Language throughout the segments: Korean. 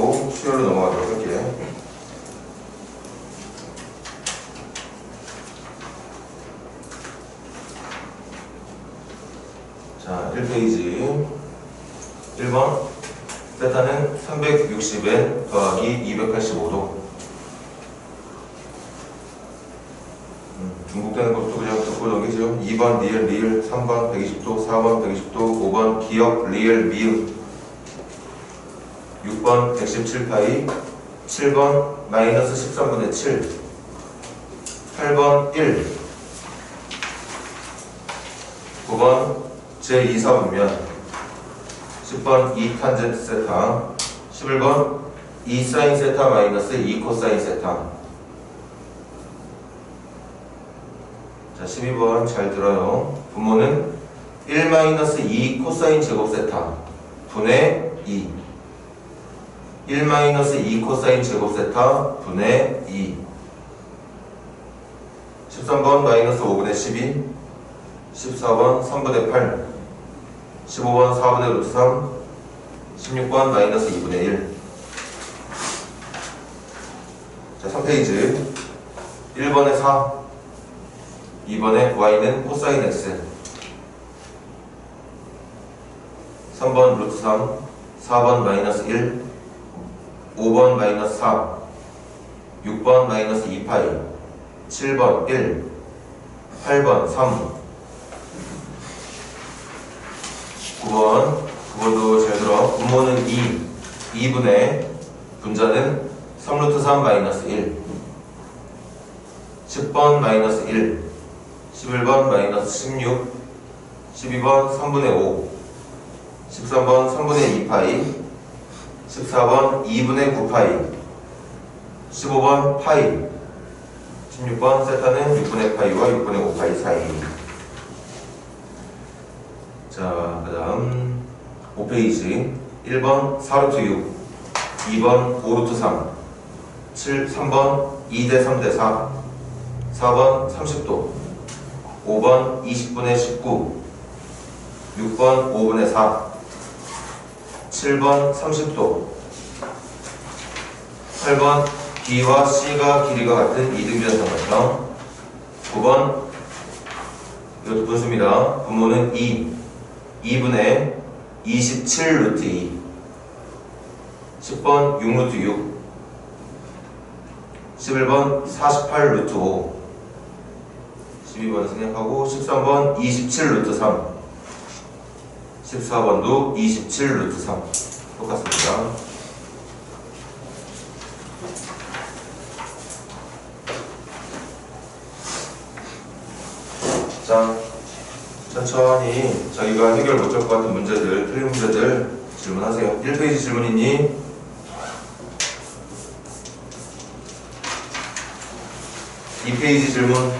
하고 수열로 넘어가도록 할게요. 자, 1페이지 1번 세타는 360n 더하기 285도. 중복되는 것도 그냥 듣고 넘기죠. 2번 리을 3번 120도 4번 120도 5번 기억 리을 미음 6번 117파이 7번 마이너스 13분의 7 8번 1 9번 제2사분면 10번 2 탄젠트 세타 11번 2 사인 세타 마이너스 2 코사인 세타. 자, 12번 잘 들어요. 분모는 1-2 코사인 제곱 세타 분의 2 1-2 코사인 제곱 세타 분의 2 13번 마이너스 5분의 12 14번 3분의 8 15번 4분의 루트 3 16번 마이너스 2분의 1. 자, 3페이지 1번에 4 2번에 y는 코사인 x 3번 루트 3 4번 마이너스 1 5번 마이너스 4 6번 마이너스 2파이 7번 1 8번 3 9번도 잘 들어. 분모는 2분의 분자는 3루트 3 마이너스 1 10번 마이너스 1 11번 마이너스 16 12번 3분의 5 13번 3분의 2파이 14번 2분의 9파이 15번 파이 16번 세타는 6분의 파이와 6분의 5파이 사이. 자, 그 다음 5페이지 1번 4루트 6 2번 5루트 3 3번 2대 3대 4 4번 30도 5번 20분의 19 6번 5분의 4 7번 30도 8번 B와 C가 길이가 같은 이등변 삼각형 9번 이것도 분수입니다. 분모는 2분의 27 루트 2 10번 6 루트 6 11번 48 루트 5 12번을 생략하고 13번 27 루트 3 14번도 27 루트 3 똑같습니다. 자, 천천히 자기가 해결 못할 것 같은 문제들, 틀린 문제들 질문하세요. 1페이지 질문 있니? 2페이지 질문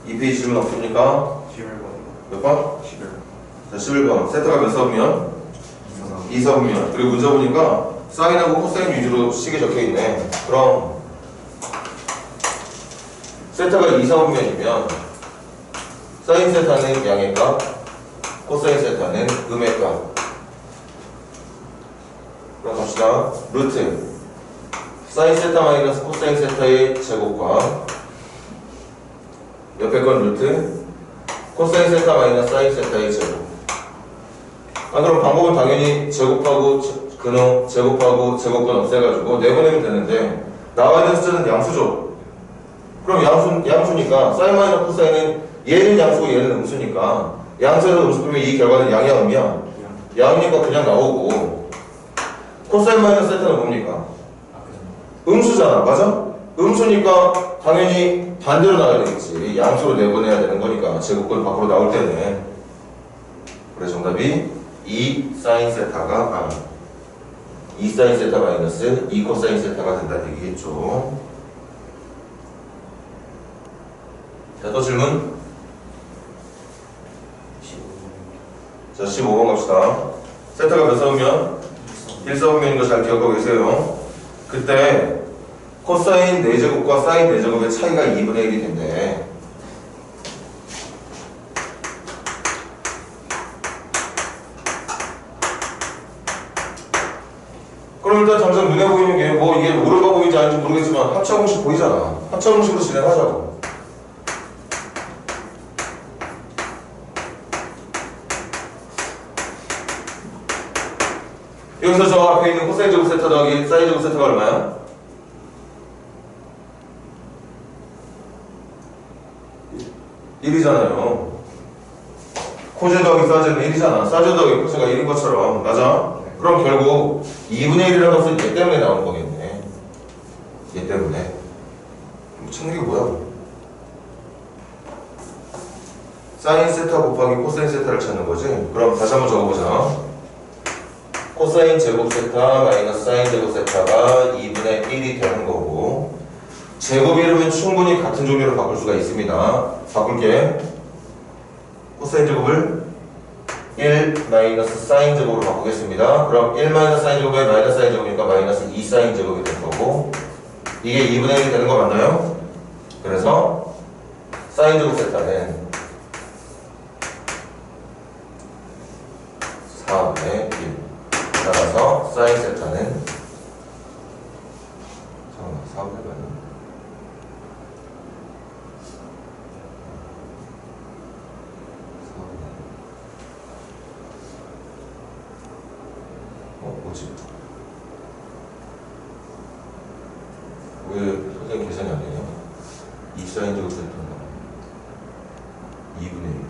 2페이지 질문 없습니까? 11번. 몇 번? 11번. 자, 11번 세타가 몇 사분면? 2사분면. 그리고 문제 보니까 사인하고 코사인 위주로 식이 적혀있네. 그럼 세타가 2사분면이면 사인 세타는 양의 값, 코사인 세타는 음의 값. 그럼 갑시다. 루트 사인 세타 마이너스 코사인 세타의 제곱과 옆에 건 루트 코사인 세타 마이너스 사인 세타의 제곱. 그럼 방법은 당연히 제곱하고 근호, 제곱하고 제곱근 없애가지고 내보내면 되는데 나와야 되는 숫자는 양수죠. 그럼 양수니까 사인 마이너스 코사인은 얘는 양수고 얘는 음수니까 양수에서 음수 빼면 이 결과는 양이야 음이야? 양이니까 그냥 나오고 코사인 마이너스 세타는 뭡니까? 음수잖아. 맞아? 음수니까 당연히 반대로 나와야 되겠지. 양수로 내보내야 되는 거니까 제곱근 밖으로 나올 때는. 그래서 정답이 2 사인 세타가 2 사인 세타 마이너스 2 코사인 세타가 된다는 얘기겠죠. 자, 또 질문. 자, 15번 갑시다. 세타가 몇 사분면? 1사분면인 거 잘 기억하고 계세요. 그때 코사인 4제곱과 사인 4제곱의 차이가 2분의 1이 된대. 그럼 일단 당장 눈에 보이는 게 뭐 이게 오류가 보이지 않는지 모르겠지만 합차 공식 보이잖아. 합차 공식으로 진행하자고. 여기서 저 앞에 있는 코사인 제곱 세타 더하기 사인 제곱 세타가 얼마야? 1이잖아요. 코제 더하기 사제는 1이잖아. 사제 더하기 코제가 1인 것처럼. 맞아? 그럼 결국 2분의 1이라는 것은 얘 때문에 나오는 거겠네. 얘 때문에. 찾는 게 뭐야? 사인 세타 곱하기 코사인 세타를 찾는 거지? 그럼 다시 한번 적어보자. 코사인 제곱 세타 마이너스 사인 제곱 세타가 2분의 1이 되는 거고, 제곱 이름은 충분히 같은 종류로 바꿀 수가 있습니다. 바꿀게. 코사인 제곱을 1 마이너스 사인 제곱으로 바꾸겠습니다. 그럼 1 마이너스 사인 제곱에 마이너스 사인 제곱이니까 마이너스 2 사인 제곱이 될 거고, 이게 2분의 1이 되는 거 맞나요? 그래서 사인 제곱 세타는 4분의 1. 따라서 사인 세타는 4분의 1. 뭐지? 왜 선생님 계산이 안 되냐? 2 사인 제곱 세타가 2분의 1,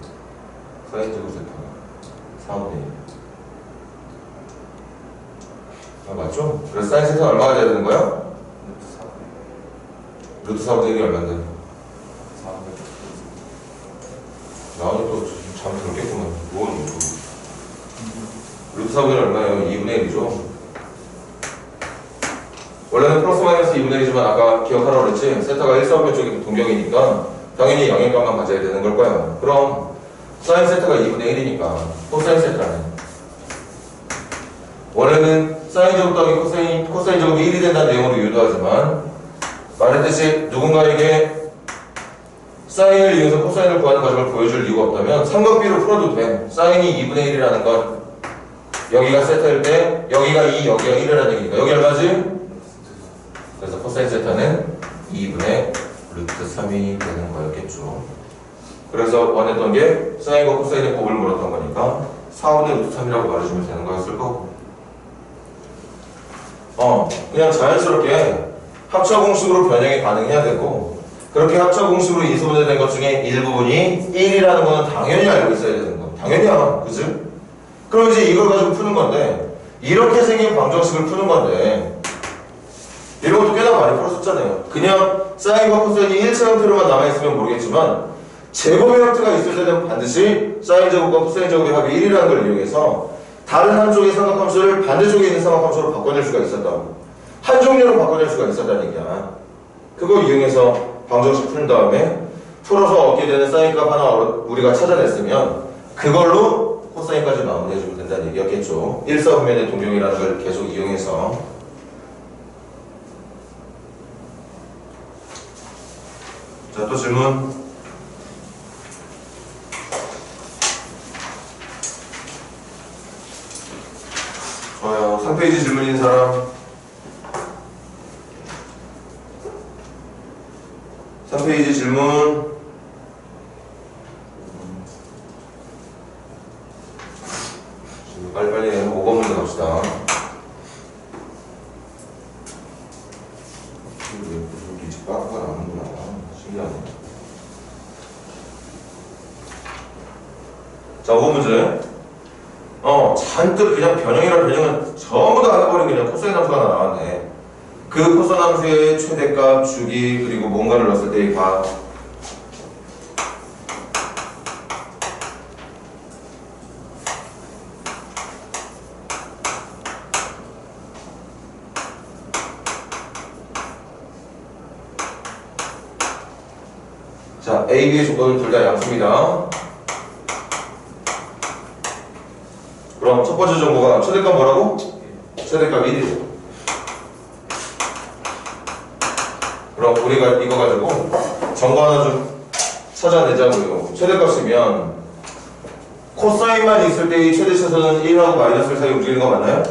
사인 제곱 세타가 4분의 1. 아, 맞죠? 그래서 사인 세타가 얼마가 돼야 되는 거야? 루트 4분의 1이 얼마인데? 4분의 1. 나는 또 잠 들었겠구만. 뭐는 루트 4분의 1 얼마예요? 2분의 1이죠. 원래는 플러스 마이너스 2분의 1이지만 아까 기억하라고 그랬지? 세타가 1, 4분의 쪽이 동격이니까 당연히 영역값만 가져야 되는 걸 거야. 그럼 사인 세타가 2분의 1이니까 코사인 세타는 원래는 사인 제곱 더하기 코사인 제곱이 1이 된다는 내용으로 유도하지만 말했듯이 누군가에게 사인을 이용해서 코사인을 구하는 과정을 보여줄 이유가 없다면 삼각비로 풀어도 돼. 사인이 2분의 1이라는 건 여기가 세타일 때 여기가 2, 여기가 1이라는 얘기니까 여기 얼마지? 그래서 코사인 세타는 2분의 루트 3이 되는 거였겠죠. 그래서 원했던 게 사인과 코사인의 곱을 물었던 거니까 4분의 루트 3이라고 말해주면 되는 거였을 거고, 그냥 자연스럽게 합차 공식으로 변형이 가능해야 되고, 그렇게 합차 공식으로 인수분해 된 것 중에 일부분이 1이라는 거는 당연히 알고 있어야 되는 거. 당연히야. 그치? 그럼 이제 이걸 가지고 푸는 건데, 이렇게 생긴 방정식을 푸는 건데, 이런 것도 꽤나 많이 풀었었잖아요. 그냥 사인과 코사인이 일체 형태로만 남아있으면 모르겠지만 제곱의 형태가 있을 때는 반드시 사인 제곱과 코사인 제곱의 합이 1이라는 걸 이용해서 다른 한쪽의 삼각함수를 반대쪽에 있는 삼각함수로 바꿔낼 수가 있었다고. 한 종류로 바꿔낼 수가 있었다는 얘기야. 그걸 이용해서 방정식 푼 다음에 풀어서 얻게 되는 사인값 하나 우리가 찾아냈으면 그걸로 코사인까지 마무리해주면 된다는 얘기였겠죠. 1사분면의 동경이라는 걸 계속 이용해서. 자, 또 질문. 좋아요. 3페이지 질문인 사람. 3페이지 질문. 빨리빨리 5번 문제 갑시다. 일찍 빠꾸가 나오는구나. 신기하네. 자, 5번 문제. 잔뜩 그냥 변형이란 변형은 전부 다 해버린 그냥 코사인 함수가 하나 나왔네. 그 코사인 함수의 최대값, 주기, 그리고 뭔가를 넣었을 때의 값. 자, A, B의 조건은 둘 다 양수입니다. 그럼 첫 번째 정보가 최대값 뭐라고? 최대값 1이죠. 그럼 우리가 이거 가지고 정보 하나 좀 찾아내자고요. 최대값이면 코사인만 있을 때의 최대 최소는 1하고 마이너스 1 사이 움직이는 거 맞나요?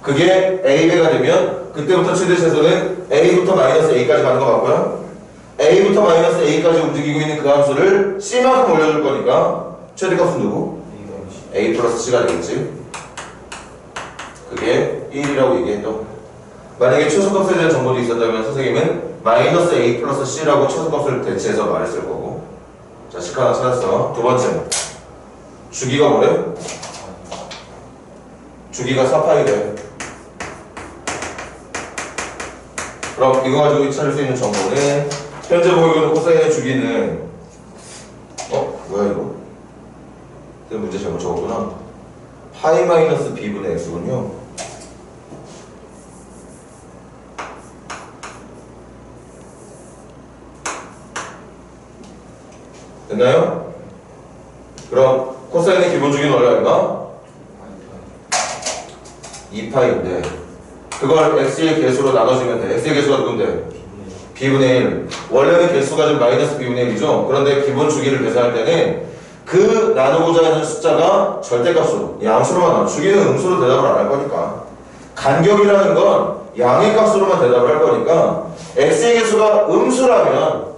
그게 a배가 되면 그때부터 최대 최소는 a부터 마이너스 a까지 가는 거 맞고요. a부터 마이너스 a까지 움직이고 있는 그 함수를 c만큼 올려줄 거니까 최대값은 누구? a 플러스 c가 되겠지. 그게 1이라고 얘기했죠. 만약에 최소값에 대한 정보도 있었다면 선생님은 마이너스 a 플러스 c라고 최소값을 대체해서 말했을 거고. 자, 식 하나 찾았어. 두 번째, 주기가 뭐래? 주기가 4파이래. 그럼 이거 가지고 찾을 수 있는 정보는 현재 보이고 있는 코사인의 주기는 뭐야 이거? 그 문제 잘못 적었구나. 파이 마이너스 b분의 x군요. 됐나요? 그럼 코사인의 기본 주기는 얼마인가? 2파이인데 그걸 x의 개수로 나눠주면 돼. x의 개수가 누군데? b분의 1. 원래는 개수가 좀 마이너스 b분의 1이죠. 그런데 기본 주기를 계산할 때는 그 나누고자 하는 숫자가 절대값으로, 양수로만 나와. 주기는 음수로 대답을 안 할 거니까. 간격이라는 건 양의 값으로만 대답을 할 거니까 x의 개수가 음수라면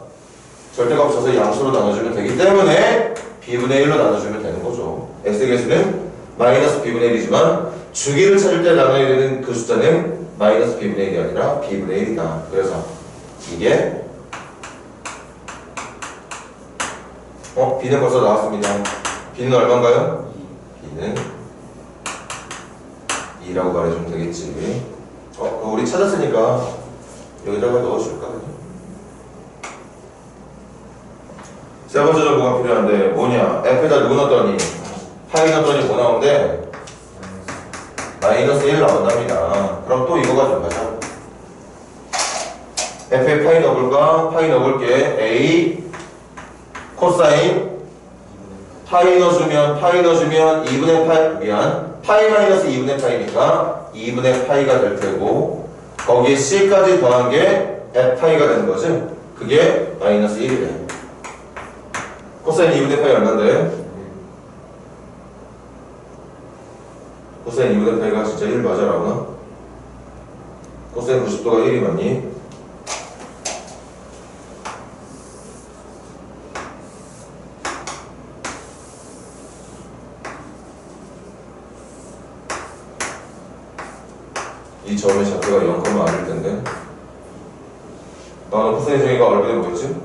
절대값 써서 양수로 나눠주면 되기 때문에 b분의 1로 나눠주면 되는 거죠. x의 개수는 마이너스 b분의 1이지만 주기를 찾을 때 나눠야 되는 그 숫자는 마이너스 b분의 1이 아니라 b분의 1이다. 그래서 이게 b는 벌써 나왔습니다. b는 얼마인가요? b는 2라고 말해주면 되겠지. 우리 찾았으니까 여기다가 넣어줄까? 세 번째 정보가 필요한데 뭐냐? f에다 누구 넣었더니 파이 넣었더니 뭐 나오는데 마이너스 1 나온답니다. 그럼 또 이거 가지고 가자. f에 파이 넣어볼까? 파이 넣어볼게. a 코사인 파이 넣어주면 2분의 파이 파이 마이너스 2분의 파이니까 2분의 파이가 될 테고 거기에 c까지 더한 게 f 파이가 되는 거지. 그게 마이너스 1이래. 코사인 2분의 파이 얼마인데? 코사인 2분의 파이가 진짜 1 맞아 나오나? 코사인 90도가 1이 맞니? 이 점의 좌표가 0, 아닐 텐데. 나는 코사인 중에가 얼분의 뭐였지?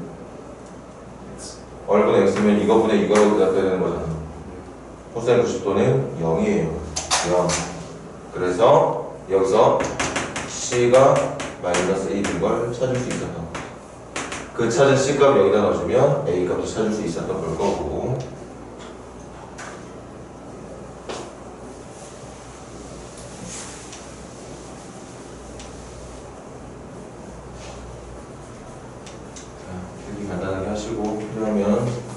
얼분의 x면 이거분의 이거로 대답해야 되는 거잖아. 코사인 90도는 0이에요. 0. 그래서 여기서 c가 마이너스 1인 걸 찾을 수 있었던 거죠. 그 찾은 c값 여기다 넣어주면 a 값도 찾을 수 있었던 걸 거고. 간단하게 하시고 필요하면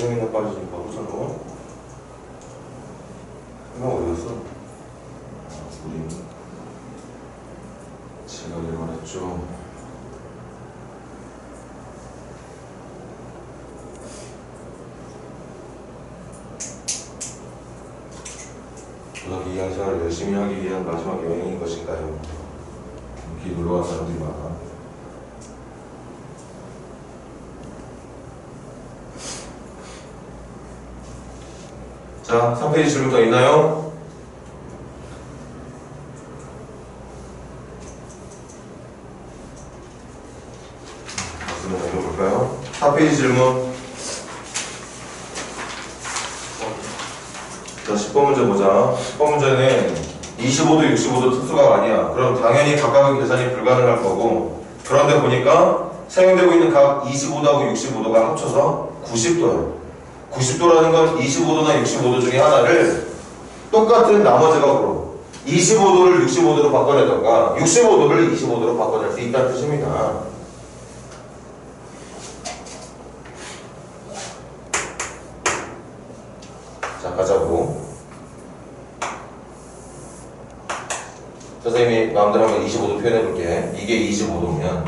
명이나 빠지니까 우선은 한명 어디였어? 우리 제가 읽어냈죠. 고등학교 2학년 생활을 열심히 하기 위한 마지막 여행인 것인가요? 이렇게 놀러간 사람들이 많아. 자, 3페이지 질문 더 있나요? 질문 읽어볼까요? 4페이지 질문. 자, 10번 문제 보자. 10번 문제는 25도, 65도 특수가 아니야. 그럼 당연히 각각의 계산이 불가능할 거고, 그런데 보니까 사용되고 있는 각 25도하고 65도가 합쳐서 90도예요. 90도라는 건 25도나 65도 중에 하나를 똑같은 나머지 각으로 25도를 65도로 바꿔내던가 65도를 25도로 바꿔낼 수 있다는 뜻입니다. 자, 가자고. 선생님이 마음대로 한번 25도 표현해볼게. 이게 25도면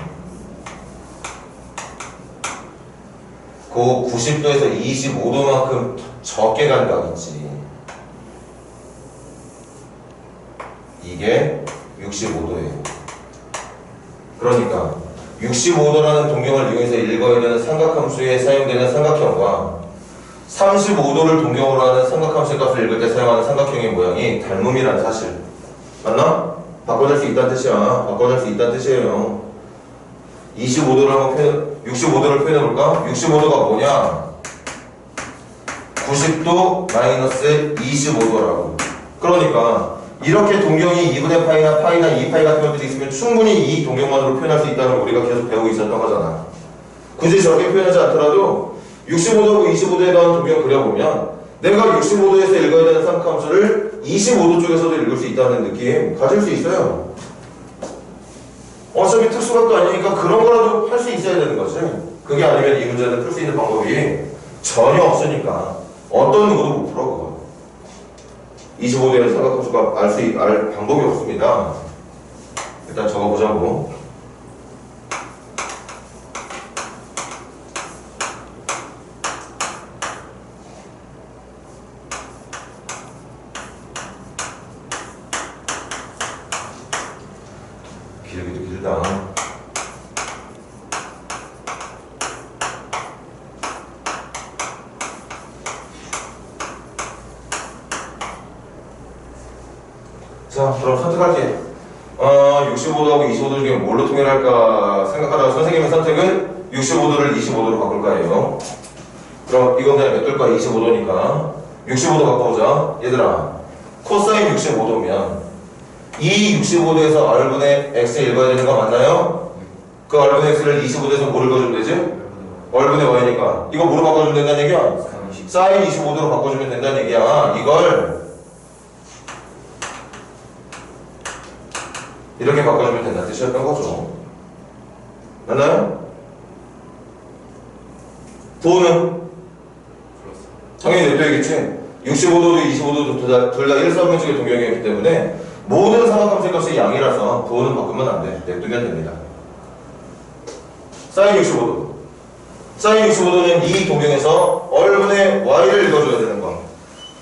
그 90도에서 25도만큼 적게 간 각 있지. 이게 65도예요. 그러니까 65도라는 동경을 이용해서 읽어야 되는 삼각함수에 사용되는 삼각형과 35도를 동경으로 하는 삼각함수의 값을 읽을 때 사용하는 삼각형의 모양이 닮음이라는 사실. 맞나? 바꿔낼 수 있다는 뜻이야. 바꿔낼 수 있다는 뜻이에요. 25도를 한번 65도를 표현해볼까? 65도가 뭐냐? 90도 마이너스 25도라고. 그러니까 이렇게 동경이 2분의 파이나 파이나 2파이 같은 것들이 있으면 충분히 이 동경만으로 표현할 수 있다는 걸 우리가 계속 배우고 있었던 거잖아. 굳이 저렇게 표현하지 않더라도 65도하고 25도에 대한 동경 그려보면 내가 65도에서 읽어야 되는 삼각함수를 25도 쪽에서도 읽을 수 있다는 느낌 가질 수 있어요. 어차피 특수각도 아니니까 그런 거라도 할 수 있어야 되는 거지. 그게 아니면 이 문제는 풀 수 있는 방법이 전혀 없으니까 어떤 누구도 못 풀어 그거. 25도의 삼각함수가 알 방법이 없습니다. 일단 적어보자고. 길기도 길다. 자, 그럼 선택할게. 65도하고 25도 중에 뭘로 통일할까 생각하다가 선생님의 선택은 65도를 25도로 바꿀 거예요. 그럼 이건 그냥 몇 돌까? 25도니까 65도 바꿔보자. 얘들아, 코사인 65도면 이 65도에서 얼분의 x 읽어야 되는 거 맞나요? 그 얼분의 x를 25도에서 뭘 읽어주면 되지? 얼분의 y니까 이거 뭐로 바꿔주면 된다는 얘기야? 사인 25도로 바꿔주면 된다는 얘기야. 이걸 이렇게 바꿔주면 된다는 뜻이었던 거죠. 맞나요? 도는? 당연히 냅둬야겠지. 65도도 25도도 둘 다 일사분면적의 동경이었기 때문에 모든 삼각함수의 값이 양이라서 도는 바꾸면 안 돼. 냅두면 됩니다. 사인 65도. 사인 65도는 이 동경에서 얼분의 y를 읽어줘야 되는 거.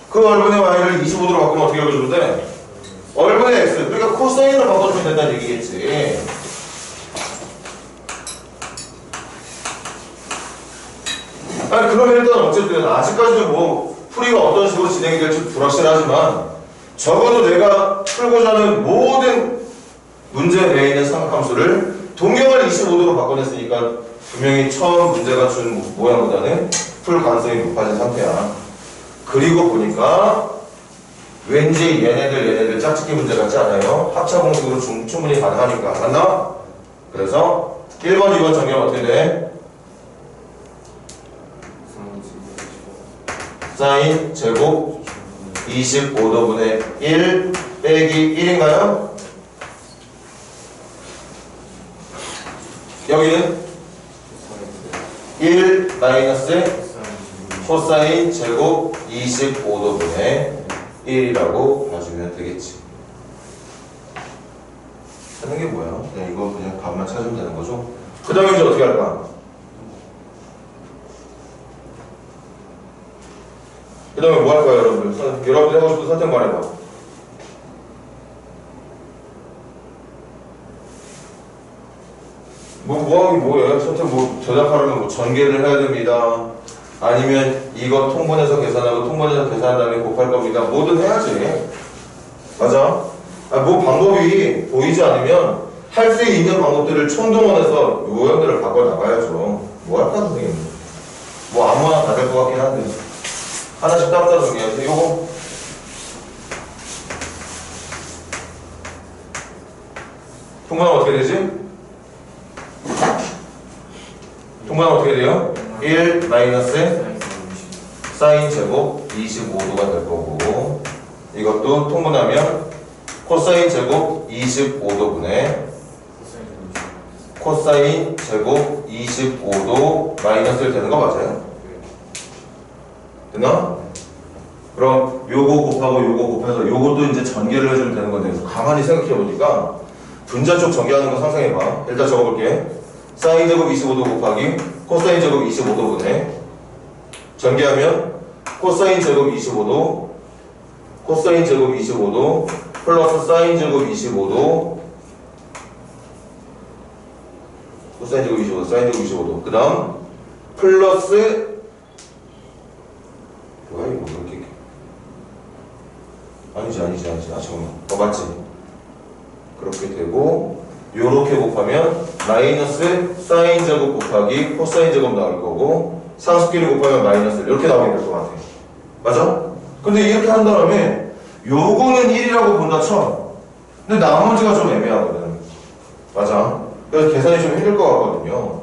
그 얼분의 y를 25도로 바꾸면 어떻게 읽어주면 돼? 얼분의 x. 그러니까 코사인으로 바꿔주면 된다는 얘기겠지. 아니, 그러면 일단 어쨌든 아직까지는 뭐 풀이가 어떤 식으로 진행이 될지 불확실하지만 적어도 내가 풀고자 하는 모든 문제 내에 있는 삼각함수를 동경을 25도로 바꿔냈으니까 분명히 처음 문제가 준 모양보다는 풀 가능성이 높아진 상태야. 그리고 보니까 왠지 얘네들 짝짓기 문제 같지 않아요? 합차 공식으로 충분히 가능하니까. 맞나? 그래서 1번, 2번 정리하면 어떻게 돼? 사인 제곱 25도분의 1 빼기 1인가요? 여기는 1 마이너스 코사인 제곱 25도분의 1이라고 봐주면 되겠지. 하는 게 뭐야? 그냥 이거 그냥 값만 찾으면 되는 거죠? 그 다음에 이제 어떻게 할까? 그 다음에 뭐 할까요, 여러분들? 여러분들 하고 싶은 선택 말해봐. 뭐하기 뭐예요? 선택 뭐 저작하려면 뭐 전개를 해야 됩니다. 아니면 이거 통분해서 계산하고 통분해서 계산한 다음에 곱할 겁니다. 뭐든 해야지. 맞아? 뭐 방법이 보이지 않으면 할 수 있는 방법들을 총동원해서 요형들을 바꿔나가야죠. 뭐 할까, 선생님? 뭐 아무나 다 될 것 같긴 한데. 하나씩 따로따로 정리해서 요거 통분하면 어떻게 되지? 통분하면 어떻게 돼요? 1 마이너스 사인 제곱 25도가 될 거고, 이것도 통분하면 코사인 제곱 25도분의 코사인 제곱 25도 마이너스 1 되는 거 맞아요? 됐나? 그럼 요거 곱하고 요거 곱해서 요것도 이제 전개를 해주면 되는 건데, 그래서 가만히 생각해 보니까 분자 쪽 전개하는 거 상상해봐. 일단 적어볼게. 사인 제곱 25도 곱하기 코사인 제곱 25도분의 전개하면 코사인 제곱 25도 코사인 제곱 25도 플러스 사인 제곱 25도 코사인 제곱 25도 사인 제곱 25도 그 다음 플러스 뭐야 이거 이렇게 아니지 아 잠깐만 맞지? 그렇게 되고 요렇게 곱하면 마이너스 사인 제곱 곱하기 코사인 제곱 나올 거고 상수끼리 곱하면 마이너스 이렇게 나오게 될 것 같아. 맞아? 근데 이렇게 한 다음에 요거는 1이라고 본다 쳐. 근데 나머지가 좀 애매하거든. 맞아? 그래서 계산이 좀 힘들 것 같거든요.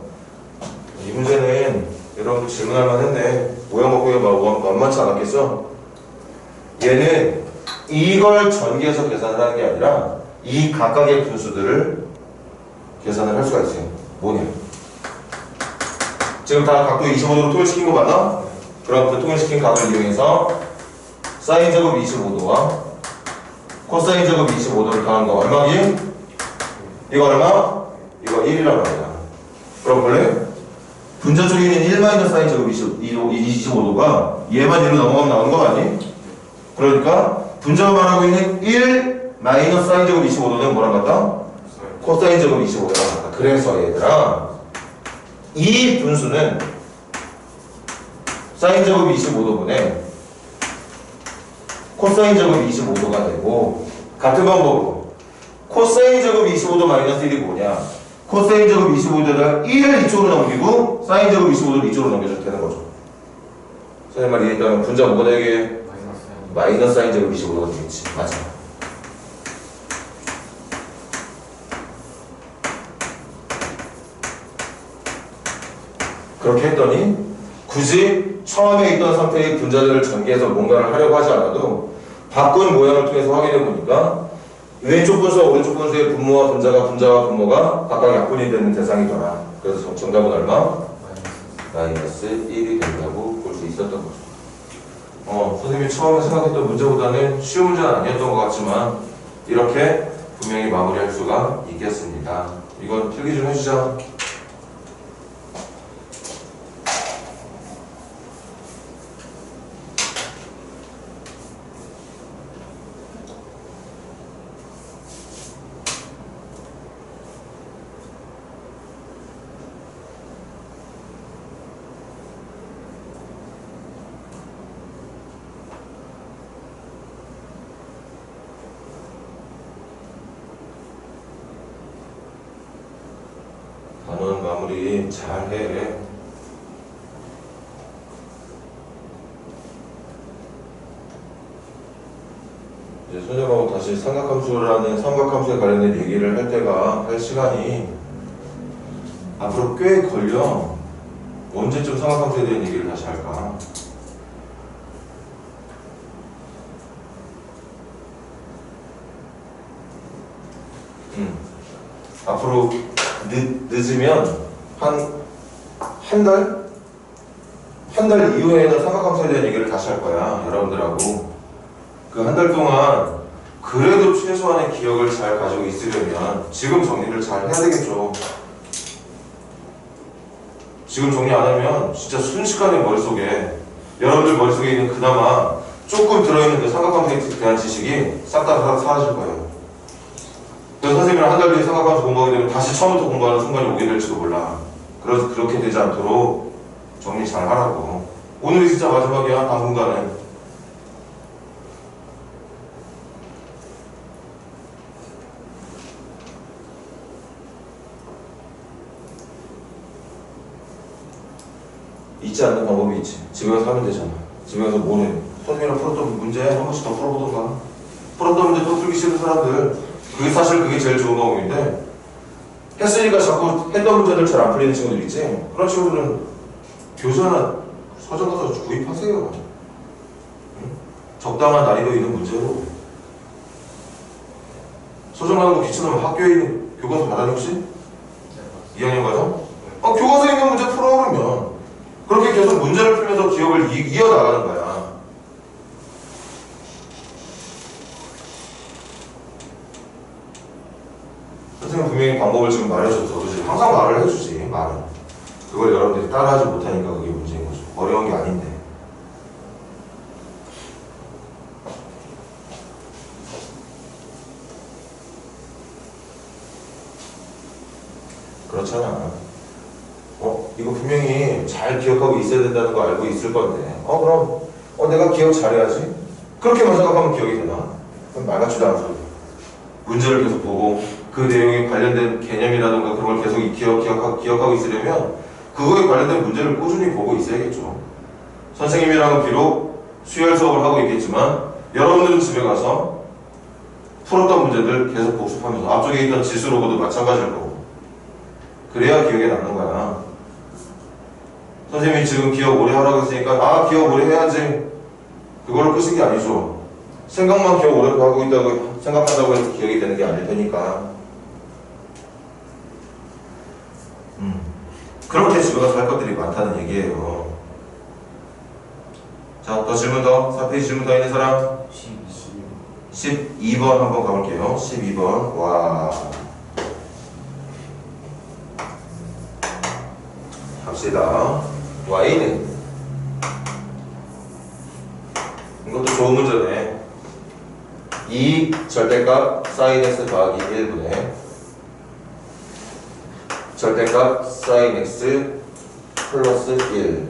이 문제는 여러분들 질문할 만했네. 모양 바꾸기가 만만치 않았겠어? 얘는 이걸 전개해서 계산을 하는 게 아니라 이 각각의 분수들을 계산을 할 수가 있어요. 뭐냐? 지금 다 각도 25도로 통일시킨 거 맞나? 그럼 그 통일시킨 각을 이용해서 사인 제곱 25도와 코사인 제곱 25도를 더한 거 얼마기? 이거 얼마? 이거 1이란 말이야. 그럼 볼래? 분자 쪽에 있는 1 마이너스 사인 제곱 25도가 얘만 1로 넘어가면 나오는 거 아니? 그러니까 분자가 말하고 있는 1 마이너스 사인 제곱 25도는 뭐랑 같다? 코사인 제곱 25도랑 같다. 그래서 얘들아 이 분수는 사인 제곱 25도분의 코사인 제곱 25도가 되고 같은 방법으로 코사인 제곱 25도 마이너스 1이 뭐냐? 코사인 제곱 25도에다가 1을 이쪽으로 넘기고 사인 제곱 25도를 이쪽으로 넘겨줘도 되는 거죠. 선생님 말 이해했다면 분자 뭐가 되게 마이너스 사인 제곱 25도가 되겠지. 맞아. 그렇게 했더니 굳이 처음에 있던 상태의 분자들을 전개해서 뭔가를 하려고 하지 않아도 바꾼 모양을 통해서 확인해 보니까 왼쪽 분수와 오른쪽 분수의 분모와 분자와 분모가 각각 약분이 되는 대상이더라. 그래서 정답은 얼마? 마이너스 1이 된다고 볼 수 있었던 거죠. 선생님이 처음에 생각했던 문제보다는 쉬운 문제는 아니었던 것 같지만 이렇게 분명히 마무리할 수가 있겠습니다. 이건 필기 좀 해주자. 단원 마무리 잘해. 이제 선생님하고 다시 삼각함수라는 삼각함수에 관련된 얘기를 할 때가 할 시간이 앞으로 꽤 걸려. 언제쯤 삼각함수에 대한 얘기를 다시 할까? 앞으로 늦으면 한 달? 한 달 이후에는 삼각함수에 대한 얘기를 다시 할 거야. 여러분들하고. 그 한 달 동안 그래도 최소한의 기억을 잘 가지고 있으려면 지금 정리를 잘 해야 되겠죠. 지금 정리 안 하면 진짜 순식간에 머릿속에 여러분들 머릿속에 있는 그나마 조금 들어있는 그 삼각함수에 대한 지식이 싹 다 사라질 거예요. 그래서 선생님이랑 한 달 뒤에 삼각함수 공부하게 되면 다시 처음부터 공부하는 순간이 오게 될지도 몰라. 그래서 그렇게 되지 않도록 정리 잘 하라고. 오늘이 진짜 마지막이야. 당분간은. 잊지 않는 방법이 있지. 집에 가서 하면 되잖아. 집에 가서 뭐해? 선생님이랑 풀었던 문제 한 번씩 더 풀어보던가. 풀었던 문제 또 풀기 싫은 사람들, 그게 사실 그게 제일 좋은 방법인데 했으니까 자꾸 했던 문제들 잘 안 풀리는 친구들 있지? 그런 친구들은 교재나 서점 가서 구입하세요. 응? 적당한 난이도 있는 문제로. 서점 가는 거 귀찮으면 학교에 있는 교과서 받아니 혹시? 2학년 과정? 교과서에 있는 문제 풀어 그러면 그렇게 계속 문제를 풀면서 기억을 이어나가는 거야. 선생님 분명히 방법을 지금 말해줘서 지금 항상 말을 해주지. 말은 그걸 여러분들이 따라하지 못하니까 그게 문제인 거죠. 어려운 게 아닌데. 그렇잖아. 이거 분명히 잘 기억하고 있어야 된다는 거 알고 있을 건데 그럼 내가 기억 잘해야지. 그렇게만 생각하면 기억이 되나? 그럼 말 같지도 않은 소리. 문제를 계속 보고 그 내용에 관련된 개념이라든가 그런 걸 계속 기억하고 있으려면 그거에 관련된 문제를 꾸준히 보고 있어야겠죠. 선생님이랑은 비록 수열 수업을 하고 있겠지만 여러분들은 집에 가서 풀었던 문제들 계속 복습하면서 앞쪽에 있던 지수로고도 마찬가지일 거고 그래야 기억에 남는 거야. 선생님이 지금 기억 오래 하라고 했으니까 기억 오래 해야지 그걸로 끝인 게 아니죠. 생각만 기억 오래 하고 있다고 생각한다고 해서 기억이 되는 게 아닐 테니까. 그렇게 집에 가서 할 것들이 많다는 얘기예요. 자, 더 질문 더? 4페이지 질문 더 있는 사람? 12번 한번 가볼게요. 12번. 와. 갑시다. y는 이것도 좋은 문제네. 2 절대값 sin x 더하기 1분의 절대값 sin x 플러스 1.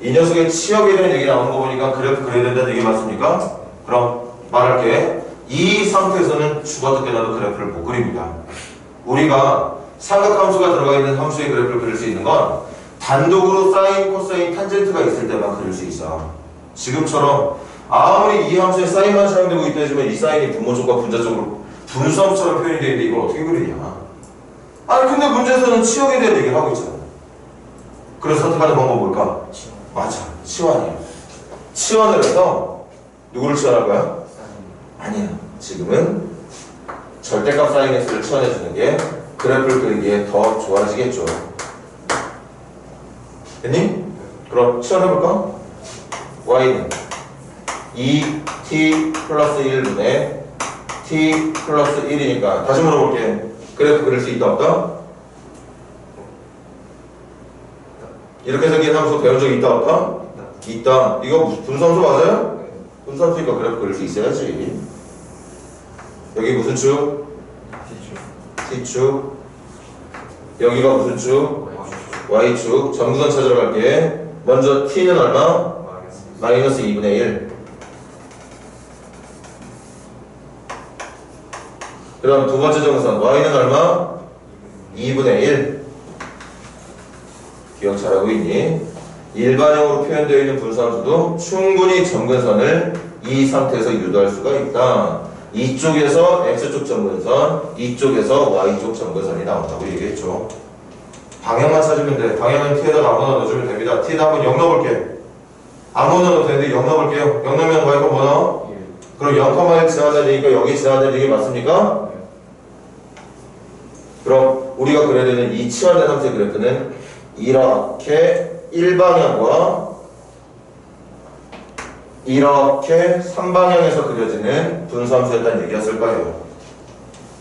이 녀석의 치역에 대한 얘기 나오는 거 보니까 그래프 그려야 된다는 얘기 맞습니까? 그럼 말할게. 이 상태에서는 죽어도 깨나도 그래프를 못 그립니다. 우리가 삼각함수가 들어가 있는 함수의 그래프를 그릴 수 있는 건 단독으로 사인, 코사인, 탄젠트가 있을 때만 그릴 수 있어. 지금처럼 아무리 이 함수에 사인만 사용되고 있다 하지만 이 사인이 분모쪽과 분자쪽으로 분수함수처럼 표현이 되어 있는데 이걸 어떻게 그리냐? 근데 문제에서는 치역에 대한 얘기를 하고 있잖아. 그래서 선택하는 방법은 뭘까? 맞아, 치환이야. 치환을 해서 누구를 치환할 거야? 아니야. 지금은 절대값 사인 x를 치환해주는 게 그래프를 그리기에 더 좋아지겠죠. 됐니? 그럼 치환해볼까? y는 2t 플러스 1분의 t 플러스 1이니까 다시 물어볼게. 그래프 그릴 수 있다 없다? 이렇게 생긴 함수 배운 적이 있다 없다? 있다. 이거 분수함수 맞아요? 분수함수니까 그래프 그릴 수 있어야지. 여기 무슨 축? T축. 여기가 무슨 축? Y축. 점구선 찾으러 갈게. 먼저 T는 얼마? 마이너스 2분의 1. 그 다음 두 번째 정선 Y는 얼마? 2분의 1. 기억 잘하고 있니? 일반형으로 표현되어 있는 분수함수도 충분히 점근선을 이 상태에서 유도할 수가 있다. 이쪽에서 X쪽 점근선, 이쪽에서 Y쪽 점근선이 나온다고 얘기했죠. 방향만 찾으면 돼. 방향은 T에다가 아무거나 넣어주면 됩니다. T에다 한번 0 넣어볼게. 아무거나 넣어도 되는데 0 넣어볼게요. 0 넣으면 Y가 뭐 나와? 그럼 0,1 지나가야 되니까 여기 지나가야 되는 게 맞습니까? 그럼 우리가 그려야 되는 이 치환된 함수의 그래프는 이렇게 1방향과 이렇게 3방향에서 그려지는 분수함수였다는 얘기였을 거예요.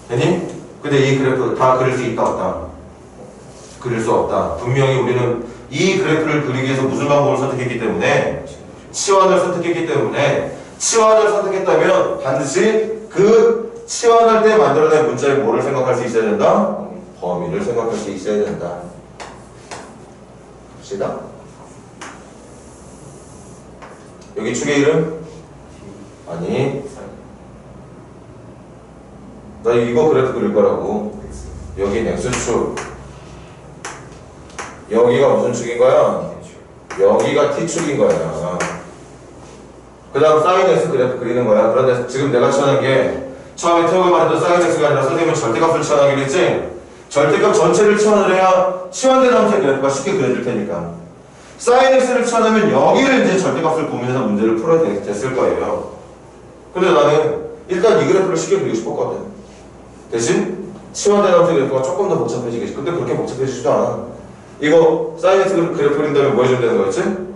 됐니? 근데 이 그래프 다 그릴 수 있다 없다? 그릴 수 없다. 분명히 우리는 이 그래프를 그리기 위해서 무슨 방법을 선택했기 때문에 치환을 선택했기 때문에 치환을 선택했다면 반드시 그 치환할 때 만들어낸 문자에 뭐를 생각할 수 있어야 된다? 범위를 생각할 수 있어야 된다. 봅시다. 여기 축의 이름? 아니, 나 이거 그래프 그릴 거라고. 여긴 X축. 여기가 무슨 축인 거야? 여기가 T축인 거야. 그 다음 사인 X 그래프 그리는 거야. 그런데 지금 내가 치환한 게 처음에 태우가 말했던 사인 X가 아니라 선생님은 절대값을 치환하기로 했지? 절대값 전체를 치환을 해야 치환된 함수의 그래프가 쉽게 그려질 테니까. sin x를 치환하면 여기를 이제 절대값을 고민해서 문제를 풀어야 됐을 거예요. 근데 나는 일단 이 그래프를 쉽게 그리고 싶었거든. 대신 치환된 함수의 그래프가 조금 더 복잡해지겠지. 근데 그렇게 복잡해지지도 않아. 이거 sin x 그래프 그린다면 뭐 해주면 되는 거였지?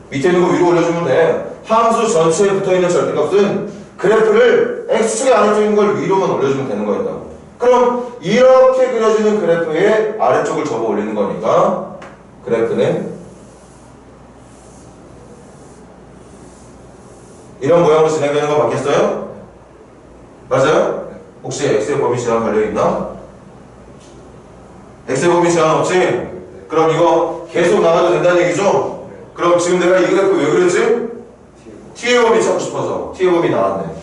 밑에 있는 거 위로 올려주면 돼. 함수 전체에 붙어있는 절대값은 그래프를 x축에 아래쪽에 있는 걸 위로만 올려주면 되는 거였다. 그럼 이렇게 그려지는 그래프의 아래쪽을 접어 올리는 거니까 그래프는 이런 모양으로 진행되는 거 맞겠어요? 맞아요? 혹시 x의 범위 제한 걸려있나? x의 범위 제한 없지? 그럼 이거 계속 나가도 된다는 얘기죠? 그럼 지금 내가 이 그래프 왜 그렸지? t의 범위 찾고 싶어서. t의 범위 나왔네.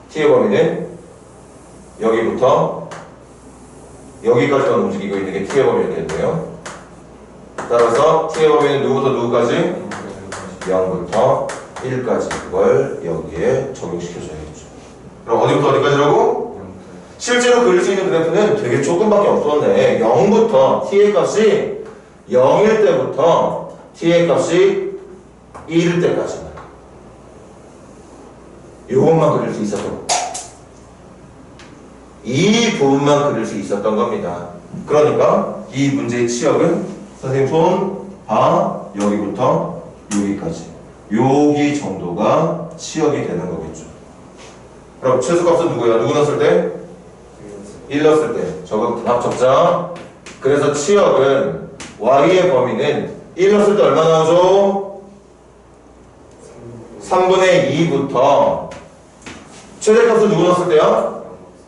t의 범위는 여기부터 여기까지만 움직이고 있는 게 t의 범위였겠네요. 따라서 t의 범위는 누구부터 누구까지? 0부터 1까지. 그걸 여기에 적용시켜줘야겠죠. 그럼 어디부터 어디까지라고? 실제로 그릴 수 있는 그래프는 되게 조금밖에 없었네. 0부터 t의 값이 0일 때부터 t의 값이 1일 때까지만. 요것만 그릴 수 있었던 거. 이 부분만 그릴 수 있었던 겁니다. 그러니까 이 문제의 치역은 선생님 손, 봐, 여기부터 여기까지. 여기 정도가 치역이 되는 거겠죠. 그럼 최소값은 누구야? 누구 넣었을 때? 1 넣었을 때. 저거 답 적자. 그래서 치역은 y의 범위는 1 넣었을 때 얼마 나오죠? 3분의 2부터 최대값은 누구 넣었을 때야?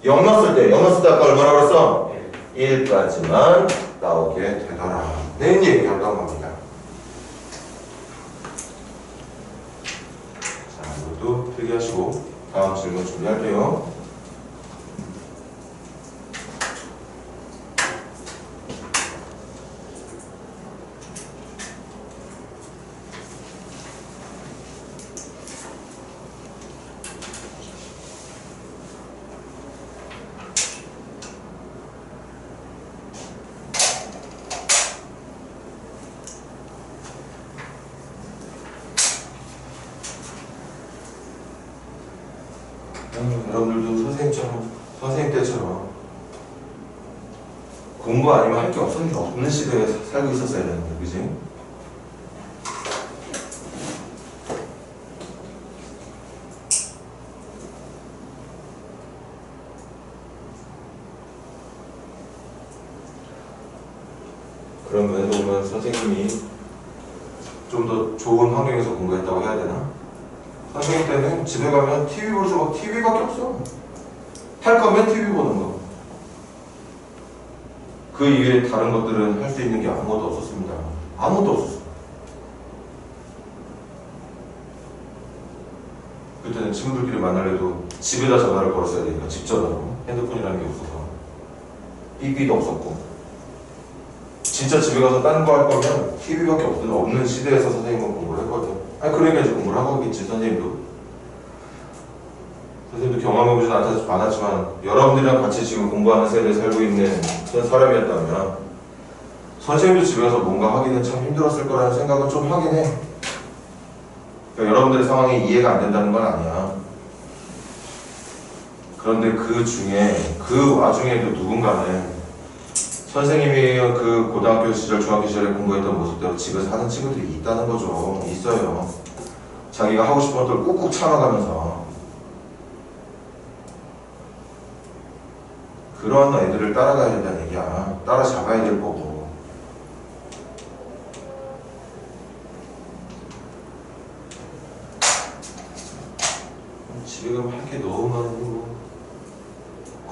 0 넣었을 때. 0 넣었을 때 아까 얼마라고 그랬어? 1까지만 나오게 되더라는 얘기였던 겁니다. 자, 이것도 필기하시고 다음 질문 준비할게요. 여러분들도 선생님 때처럼 공부 아니면 할 게 없는 시대에 살고 있었어야 되는데, 그지? 그런 면에서 보면 선생님이 좀 더 좋은 환경에서 공부했다고 해야 되나? 선생님 때는 집에 가면 TV 볼 수 막 TV밖에 없어. 할 거면 TV 보는 거. 그 이외에 다른 것들은 할 수 있는 게 아무것도 없었습니다. 아무것도 없었어. 그때는 친구들끼리 만나려도 집에다 전화를 걸었어야 되니까 집 전화로. 핸드폰이라는 게 없어서. 삐삐도 없었고. 진짜 집에 가서 다른 거 할 거면 TV밖에 없는 시대에서 선생님은 공부를 했거든. 아니 그러니까 이제 공부를 하고 있겠지. 선생님도 경험해보진 않았지만 여러분들이랑 같이 지금 공부하는 세대에 살고 있는 그런 사람이었다면 선생님도 집에 가서 뭔가 하기는 참 힘들었을 거라는 생각은 좀 하긴 해. 그러니까 여러분들의 상황이 이해가 안 된다는 건 아니야. 그런데 그 와중에도 누군가는 선생님이 그 고등학교 시절, 중학교 시절에 공부했던 모습대로 집에서 하는 친구들이 있다는 거죠. 있어요. 자기가 하고 싶은 것들을 꾹꾹 참아가면서. 그런 애들을 따라가야 된다는 얘기야. 따라잡아야 될 거고. 집에 가면 할 게 너무 많고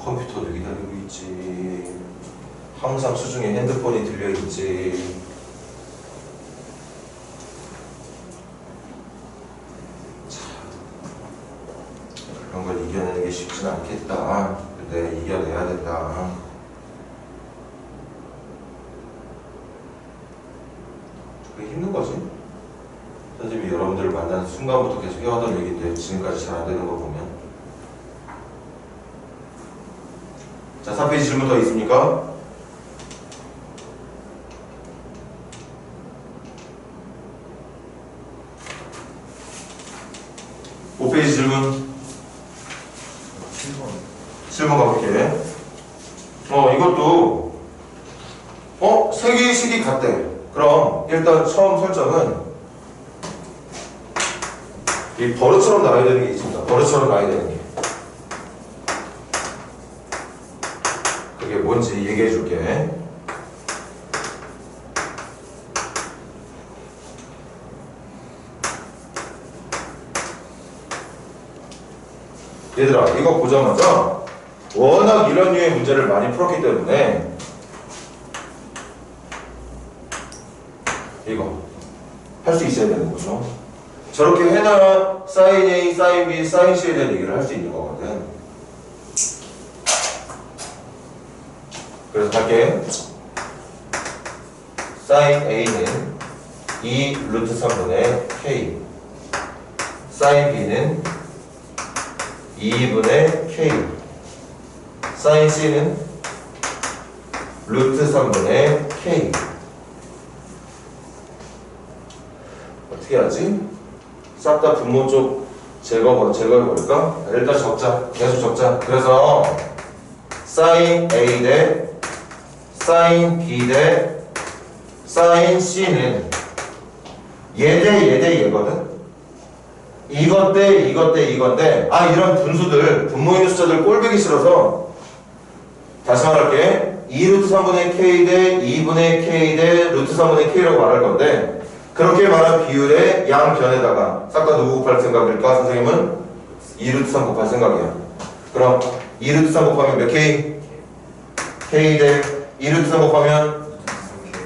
컴퓨터도 기다리고 있지. 항상 수중에 핸드폰이 들려있지. 그런 걸 이겨내는 게 쉽진 않겠다. 근데 이겨내야 된다. 그게 힘든 거지. 선생님이 여러분들을 만나는 순간부터 계속 해왔던 얘기인데 지금까지 잘 안 되는 거 보면 자, 4페이지 질문 더 있습니까? 페이지 질문 7번 가볼게. 이것도 세 개의 식이 같대. 그럼 일단 처음 설정은 이 버릇처럼 나와야 되는 게 있습니다. 버릇처럼 나와야 되는 게. 그게 뭔지 얘기해 줄게. 얘들아, 이거 보자마자 워낙 이런 류의 문제를 많이 풀었기 때문에 이거 할 수 있어야 되는 거죠. 저렇게 해놔야 sin A, sin B, sin C에 대한 얘기를 할 수 있는 거거든. 그래서 할게. sin A는 2 루트 3분의 K, sin B는 2분의 K, sin C는 루트 3분의 K. 어떻게 하지? 싹 다 분모 쪽 제거해볼까? 일단 적자, 계속 적자. 그래서 sin A 대 sin B 대 sin C는 얘 대 얘거든? 이것 대 이건데, 이런 분수들, 분모 있는 숫자들 꼴보기 싫어서 다시 말할게. 2루트 3분의 K 대 2분의 K 대 루트 3분의 K라고 말할 건데, 그렇게 말한 비율의 양변에다가 싹 다 누구 곱할 생각일까? 선생님은 2루트 3 곱할 생각이야. 그럼 2루트 3 곱하면 몇 K? K 대 2루트 3 곱하면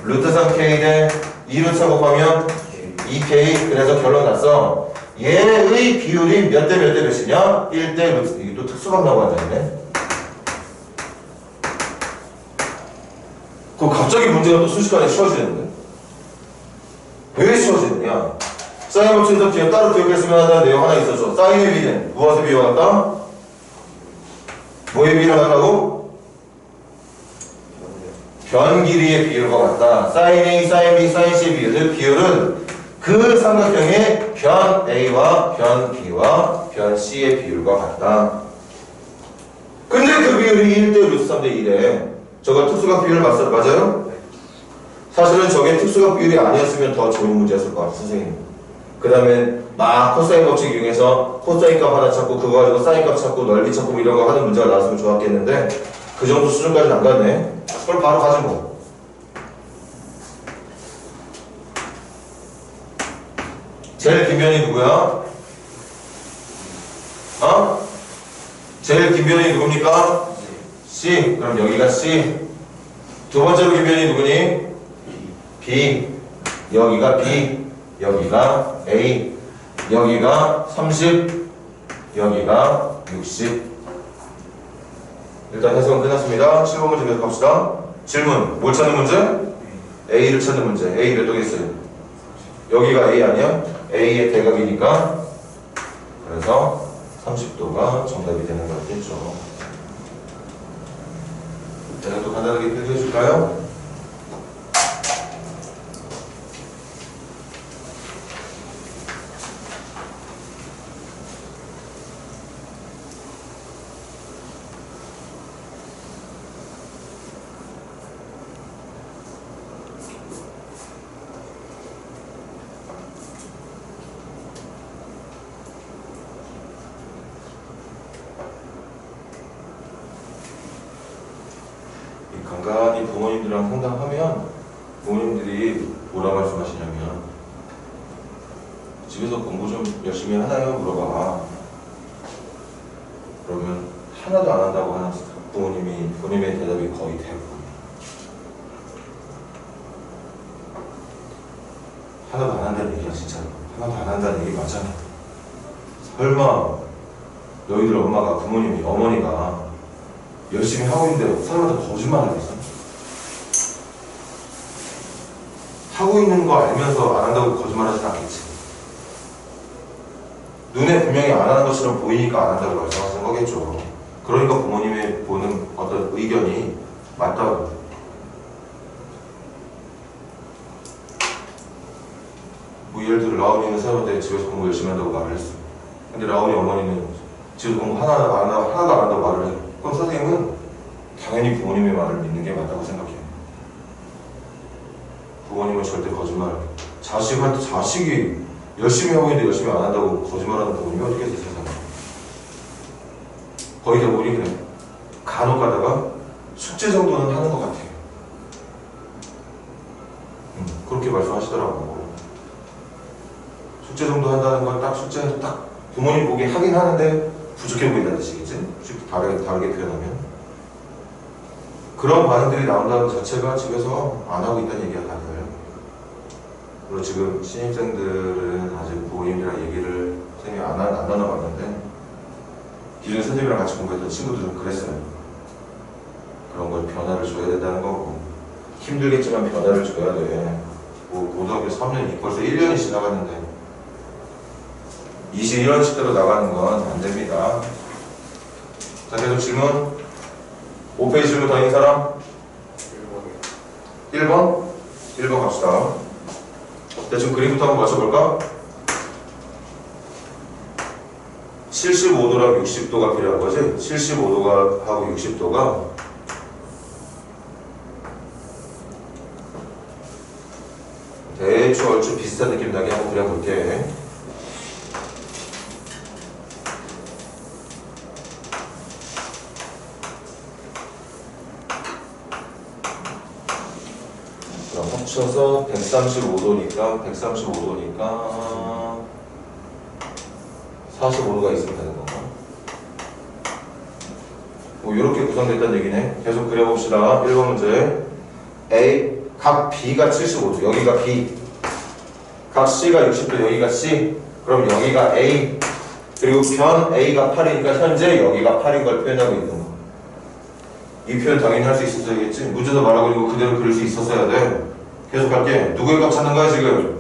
루트 3K 대 2루트 3 곱하면 2K. 그래서 결론 났어. 얘의 비율이 몇 대 몇이냐? 1대 루트. 이게 또 특수각 나고 앉아있네. 그 갑자기 문제가 또 순식간에 쉬워지는데. 왜 쉬워지느냐? 사인 법칙에서 그냥 따로 기억했으면 하는 내용 하나 있었죠. 사인의 비는 무엇의 비와 같다? 뭐의 비와 같다고? 변 길이의 비율과 같다. 사인 A, 사인 B, 사인 C의 비율은 그 삼각형의 변 A와 변 B와 변 C의 비율과 같다. 근데 그 비율이 1대 루트 3대 1에 저거 특수각 비율 맞아요? 사실은 저게 특수각 비율이 아니었으면 더 좋은 문제였을 것 같아요, 선생님. 그 다음에 막 코사인 법칙 이용해서 코사인 값 하나 찾고 그거 가지고 사인 값 찾고 넓이 찾고 뭐 이런 거 하는 문제가 나왔으면 좋았겠는데 그 정도 수준까지는 안 갔네. 그럼 바로 가지 뭐. 제일 긴 변이 누구야? 제일 긴 변이 누굽니까? C. 그럼 여기가 C. 두 번째로 긴 변이 누구니? B. 여기가 B. 여기가 A. 여기가 30. 여기가 60. 일단 해석은 끝났습니다. 7번 문제 계속 갑시다. 질문. 뭘 찾는 문제? A를 찾는 문제. A 몇 도겠어요? 여기가 A 아니야? A의 대각이니까. 그래서 30도가 정답이 되는 거겠죠. 제가 또 간단하게 표시해 줄까요? 간간히 부모님들이랑 상담하면 부모님들이 뭐라 말씀하시냐면 집에서 공부 좀 열심히 하나요? 물어봐. 그러면 하나도 안 한다고 하는 부모님의 대답이 거의 대부분. 하나도 안 한다는 얘기야, 진짜. 하나도 안 한다는 얘기 맞잖아. 설마 너희들 엄마가, 부모님이, 어머니가 열심히 하고 있는데 사람한테 거짓말을 했어? 하고 있는 거 알면서 안 한다고 거짓말하진 않겠지. 눈에 분명히 안 하는 것처럼 보이니까 안 한다고 말씀하시는 거겠죠. 그러니까 부모님이 보는 어떤 의견이 맞다고. 뭐 예를 들어 라온이는 세번째 집에서 공부 열심히 한다고 말을 했어. 근데 라온이 어머니는 집에서 공부 하나도 안 한다고 말을 해. 그럼 선생님은 당연히 부모님의 말을 믿는 게 맞다고 생각해. 부모님은 절대 거짓말. 자식한테 자식이 열심히 하고 있는데 열심히 안 한다고 거짓말하는 부모님이 어디 있겠어 세상에. 거의 대부분이 그래. 간혹 가다가 숙제 정도는 하는 것 같아. 그렇게 말씀하시더라고. 숙제 정도 한다는 건 딱 숙제 딱 부모님 보기에 하긴 하는데 부족해 보인다는 뜻이겠지? 다르게 표현하면. 그런 반응들이 나온다는 자체가 집에서 안 하고 있다는 얘기가 다르요. 그리고 지금 신입생들은 아직 부모님이랑 얘기를 선생님이 안 나눠봤는데 기존에 선생님이랑 같이 공부했던 친구들은 그랬어요. 그런 걸 변화를 줘야 된다는 거고 힘들겠지만 변화를 줘야 돼. 뭐 고등학교 3년이 벌써 1년이 지나갔는데 21년씩대로 나가는 건 안 됩니다. 자, 계속 질문. 5페이지 질문 더 있는 사람? 1번? 1번 갑시다. 대충 그림부터 한번 맞춰볼까? 75도랑 60도가 필요한 거지? 75도가 하고 60도가 대충 얼추 비슷한 느낌 나게 한번 그려볼게. 합쳐서 135도니까 45도가 있으면 되는 건가? 뭐 이렇게 구성됐다는 얘기네. 계속 그려봅시다. 1번 문제. A 각 B가 75도. 여기가 B. 각 C가 60도. 여기가 C. 그럼 여기가 A. 그리고 변 A가 8이니까 현재 여기가 8인 걸 표현하고 있는 거. 이 표현 당연히 할 수 있었어야겠지. 문제도 말하고 있는 거 그대로 그릴 수 있었어야 돼. 계속 갈게. 누구의 값 찾는 거야 지금?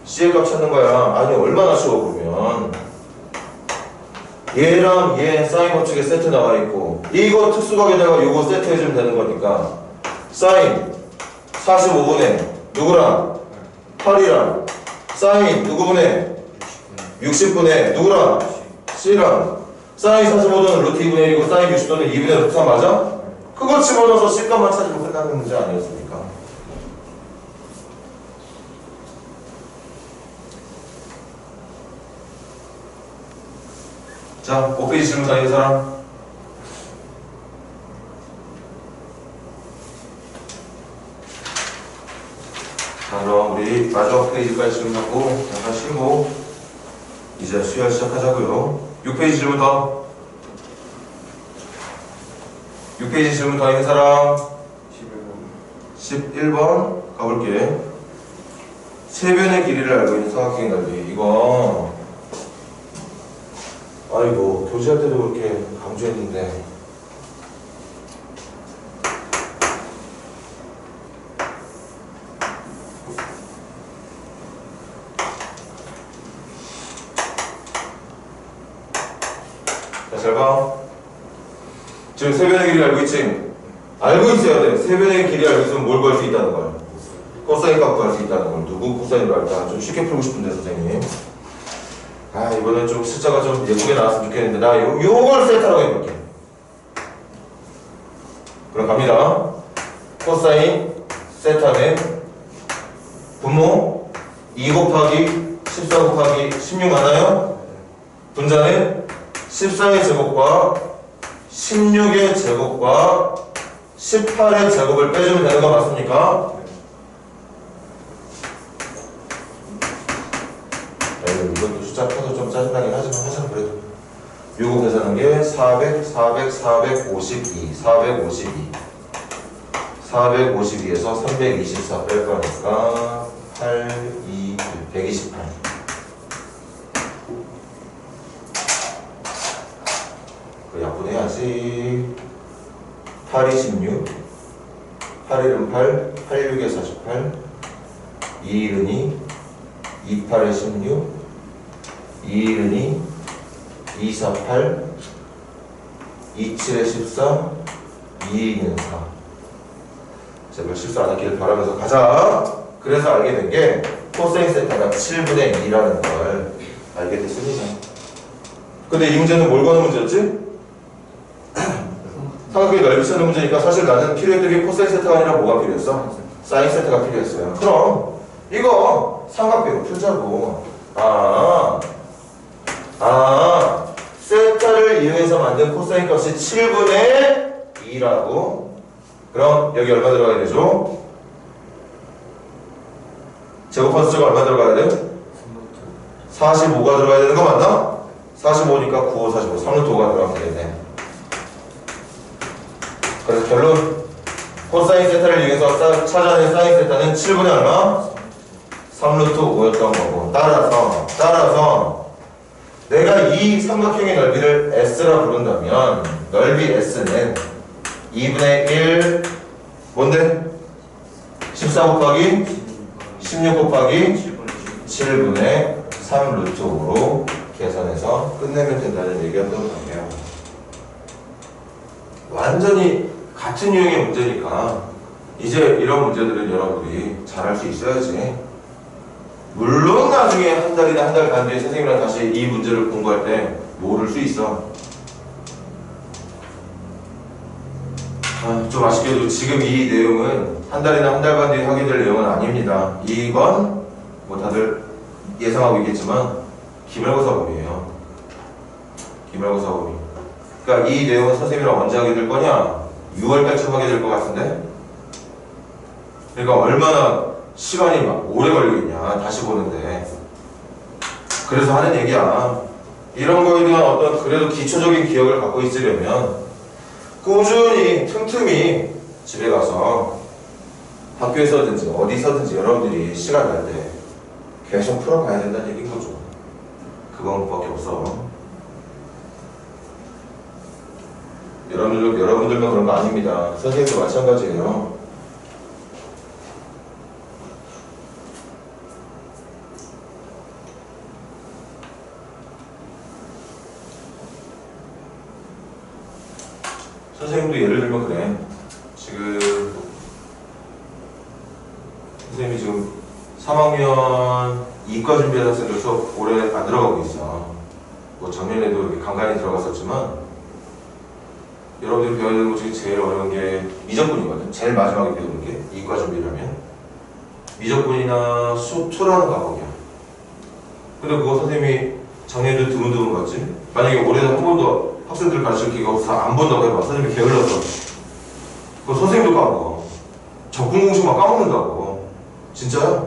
C의 값 찾는 거야. 아니 얼마나 쉬워 그러면. 얘랑 얘 사인 법칙에 세트 나와 있고 이거 특수각에다가 요거 세트 해주면 되는 거니까 사인 45분의 누구랑? 8이랑 사인 누구분의? 60분의 누구랑? C랑 사인 45도는 루트 2분의 1이고 사인 60도는 2분의 루트 3 맞아? 그거 집어넣어서 C값만 찾으면 끝나는 문제 아니었습니까? 자, 5페이지 질문 다 있는 사람? 자, 그럼 우리 마지막 페이지까지 질문하고 잠깐 쉬고 이제 수열 시작하자고요. 6페이지 질문 더? 6페이지 질문 더 있는 사람? 11번 가볼게. 세변의 길이를 알고 있는 사각형의 넓이. 이거 아이고 교재할 때도 그렇게 강조했는데 자, 잘 봐. 지금 세변의 길이를 알고 있지? 알고 있어야 돼. 세변의 길이 알고 있으면 뭘 구할 수 있다는 거야? 코사인 값 구할 수 있다는 걸. 누구 코사인으로 할까? 좀 쉽게 풀고 싶은데 선생님. 아 이번엔 좀 숫자가 좀 예쁘게 나왔으면 좋겠는데 나 요걸 세타라고 해볼게. 그럼 갑니다. 코사인 세타는 분모 2 곱하기 14 곱하기 16 맞나요? 분자는 14의 제곱과 16의 제곱과 18의 제곱을 빼주면 되는 거 맞습니까? 이것도 숫자 커서 좀 짜증나긴 하지만 하자 그래도. 요거 계산한 게 400, 400, 452, 452. 452에서 324 뺄 거니까 8, 2, 128. 그 약분해야지. 8, 26. 8, 1은 8, 8, 6에 48. 2, 1은 2. 2, 8에 16. 2, 1은 2. 2, 4, 8. 27에 14, 2는 4. 제발 실수 안 하기를 바라면서 가자. 그래서 알게 된 게 코사인 세타가 7분의 2라는 걸 알게 됐습니다. 근데 이 문제는 뭘 거는 문제였지? 삼각형의 넓이 찾는 문제니까 사실 나는 필요했던 게 코사인 세타가 아니라 뭐가 필요했어? 사인 세타가 필요했어요. 그럼 이거 삼각형 풀자고. 세타를 이용해서 만든 코사인 값이 7분의 2라고. 그럼 여기 얼마 들어가야 되죠? 제곱한 숫자가 얼마 들어가야 돼? 45가 들어가야 되는 거 맞나? 45니까 9, 5, 45, 3루트5가 들어가면 되겠네. 그래서 결론 코사인 세타를 이용해서 찾아낸 사인 세타는 7분의 얼마? 3루트 5였던 거고. 따라서 내가 이 삼각형의 넓이를 S라 부른다면 넓이 S는 2분의 1 뭔데? 14 곱하기 16 곱하기 7분의 3루트 5로 계산해서 끝내면 된다는 얘기였던 거예요. 완전히 같은 유형의 문제니까 이제 이런 문제들은 여러분들이 잘할 수 있어야지. 물론 나중에 한 달이나 한 달 반 뒤에 선생님이랑 다시 이 문제를 공부할 때 모를 수 있어. 좀 아쉽게도 지금 이 내용은 한 달이나 한 달 반 뒤에 하게 될 내용은 아닙니다. 이건 뭐 다들 예상하고 있겠지만 기말고사 범위예요. 기말고사 범위. 그러니까 이 내용은 선생님이랑 언제 하게 될 거냐? 6월달쯤 하게 될 것 같은데? 그러니까 얼마나 시간이 막 오래 걸리겠냐 다시 보는데. 그래서 하는 얘기야. 이런 거에 대한 어떤 그래도 기초적인 기억을 갖고 있으려면 꾸준히 틈틈이 집에 가서 학교에서든지 어디서든지 여러분들이 시간 날 때 계속 풀어가야 된다는 얘기인 거죠. 그거밖에 없어. 여러분들만 그런 거 아닙니다. 선생님도 마찬가지예요. 선생님도 예를 들면 그래. 지금 선생님이 지금 3학년 이과 준비하는 학생들 수업 올해 안 들어가고 있어. 뭐 작년에도 이렇게 간간히 들어갔었지만 여러분들이 배워야 되는 것 중에 제일 어려운 게 미적분이거든. 제일 마지막에 배우는 게 이과 준비라면 미적분이나 수업 초라는 과목이야. 근데 그거 선생님이 작년에도 드문드문 봤지? 만약에 올해도 한 번도 학생들 가르칠 기회가 없어서 안 본다고 해봐. 선생님이 게을러서. 그거 선생님도 까먹어. 적분 공식만 까먹는다고. 진짜야?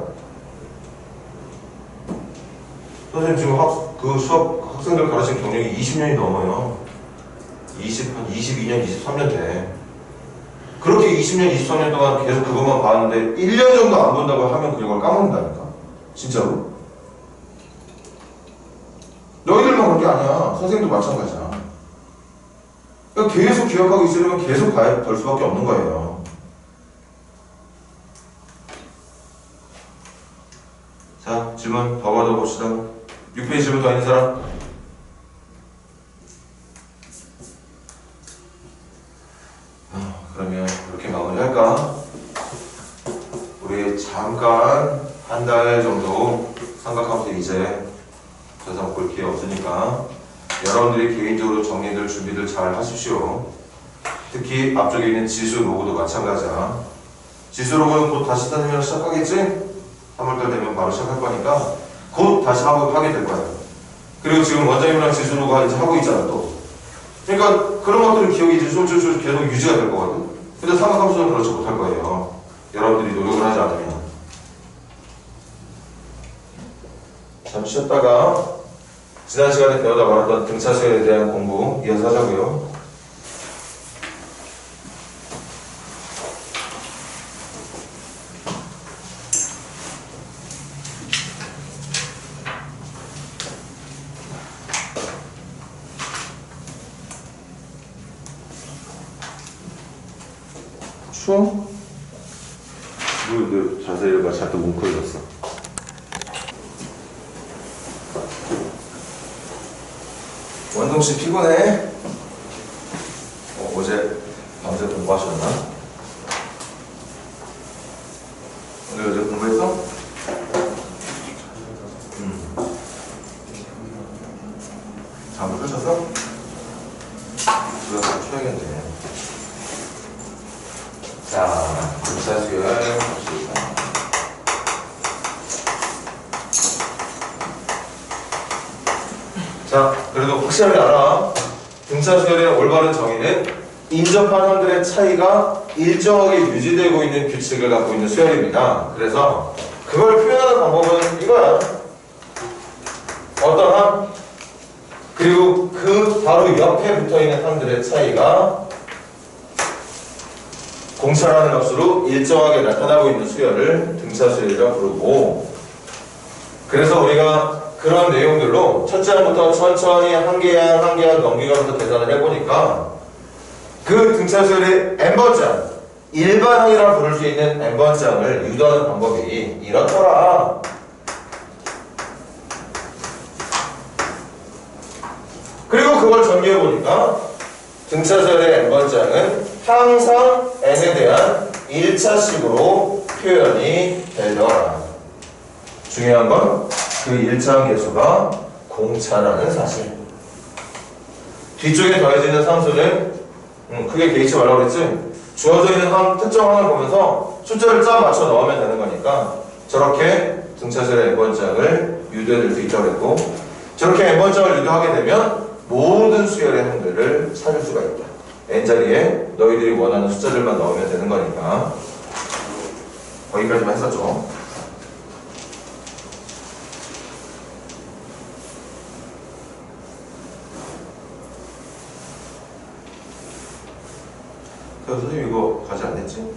선생님 지금 그 수학 학생들 가르친 경력이 20년이 넘어요. 한 22년, 23년 돼. 그렇게 20년, 23년 동안 계속 그것만 봤는데 1년 정도 안 본다고 하면 그걸 까먹는다니까. 진짜로. 너희들만 그런 게 아니야. 선생님도 마찬가지야. 그러니까 계속 기억하고 있으려면 계속 볼 수밖에 없는 거예요. 자, 질문 더 받아봅시다. 6페이지 질문 더 있는 사람? 그러면 이렇게 마무리할까? 우리 잠깐 한 달 정도 생각하면서 이제 더 이상 볼 기회 없으니까 여러분들이 개인적으로 정리들 준비들 잘 하십시오. 특히 앞쪽에 있는 지수 로고도 마찬가지야. 지수 로고는 곧 다시 선생님이랑 시작하겠지? 3월달 되면 바로 시작할 거니까 곧 다시 하게 될 거야. 그리고 지금 원장님이랑 지수 로고 이제 하고 있잖아 또. 그러니까 그런 것들은 기억이 이제 좀 계속 유지가 될 거거든. 근데 삼각함수는 그렇지 못할 거예요. 여러분들이 노력을 하지 않으면. 잠시 쉬었다가 지난 시간에 배우다 말았던 등차수에 대한 공부 이어서 하자고요. 추워? 너 자세히 봐. 자꾸 뭉클해졌어. 원동씨 피곤해? 어제 공부하셨나? 오늘 어제 공부했어? 잠을 끄셨어? 그거 좀 쉬어야겠네. 자, 등차 수열 봅시다. 자, 그래도 확실하게 알아. 등차 수열의 올바른 정의는 인접한 항들의 차이가 일정하게 유지되고 있는 규칙을 갖고 있는 수열입니다. 그래서 그걸 표현하는 방법은 이거야. 어떤 항, 그리고 그 바로 옆에 붙어있는 항들의 차이가 공차라는 값으로 일정하게 나타나고 있는 수열을 등차 수열이라고 부르고, 그래서 우리가 그런 내용들로 첫째 항부터 천천히 한 개항 한 개항 넘기가면서 계산을 해보니까 그 등차 수열의 n번째 항, 일반항이라 부를 수 있는 n번째 항을 유도하는 방법이 이렇더라. 그리고 그걸 정리해보니까 등차 수열의 n번째 항은 항상 n에 대한 1차식으로 표현이 되더라. 중요한 건 그 1차항 계수가 공차라는 사실. 뒤쪽에 더해지는 상수는 크게 개의치 말라고 그랬지? 주어져 있는 특정 항을 보면서 숫자를 쫙 맞춰 넣으면 되는 거니까 저렇게 등차수열의 n번째 항을 유도해줄 수 있다고 그랬고, 저렇게 n번째 항을 유도하게 되면 모든 수열의 항들을 찾을 수가 있다. n자리에 너희들이 원하는 숫자들만 넣으면 되는 거니까. 거기까지만 했었죠. 선생님 이거 가지 않았지?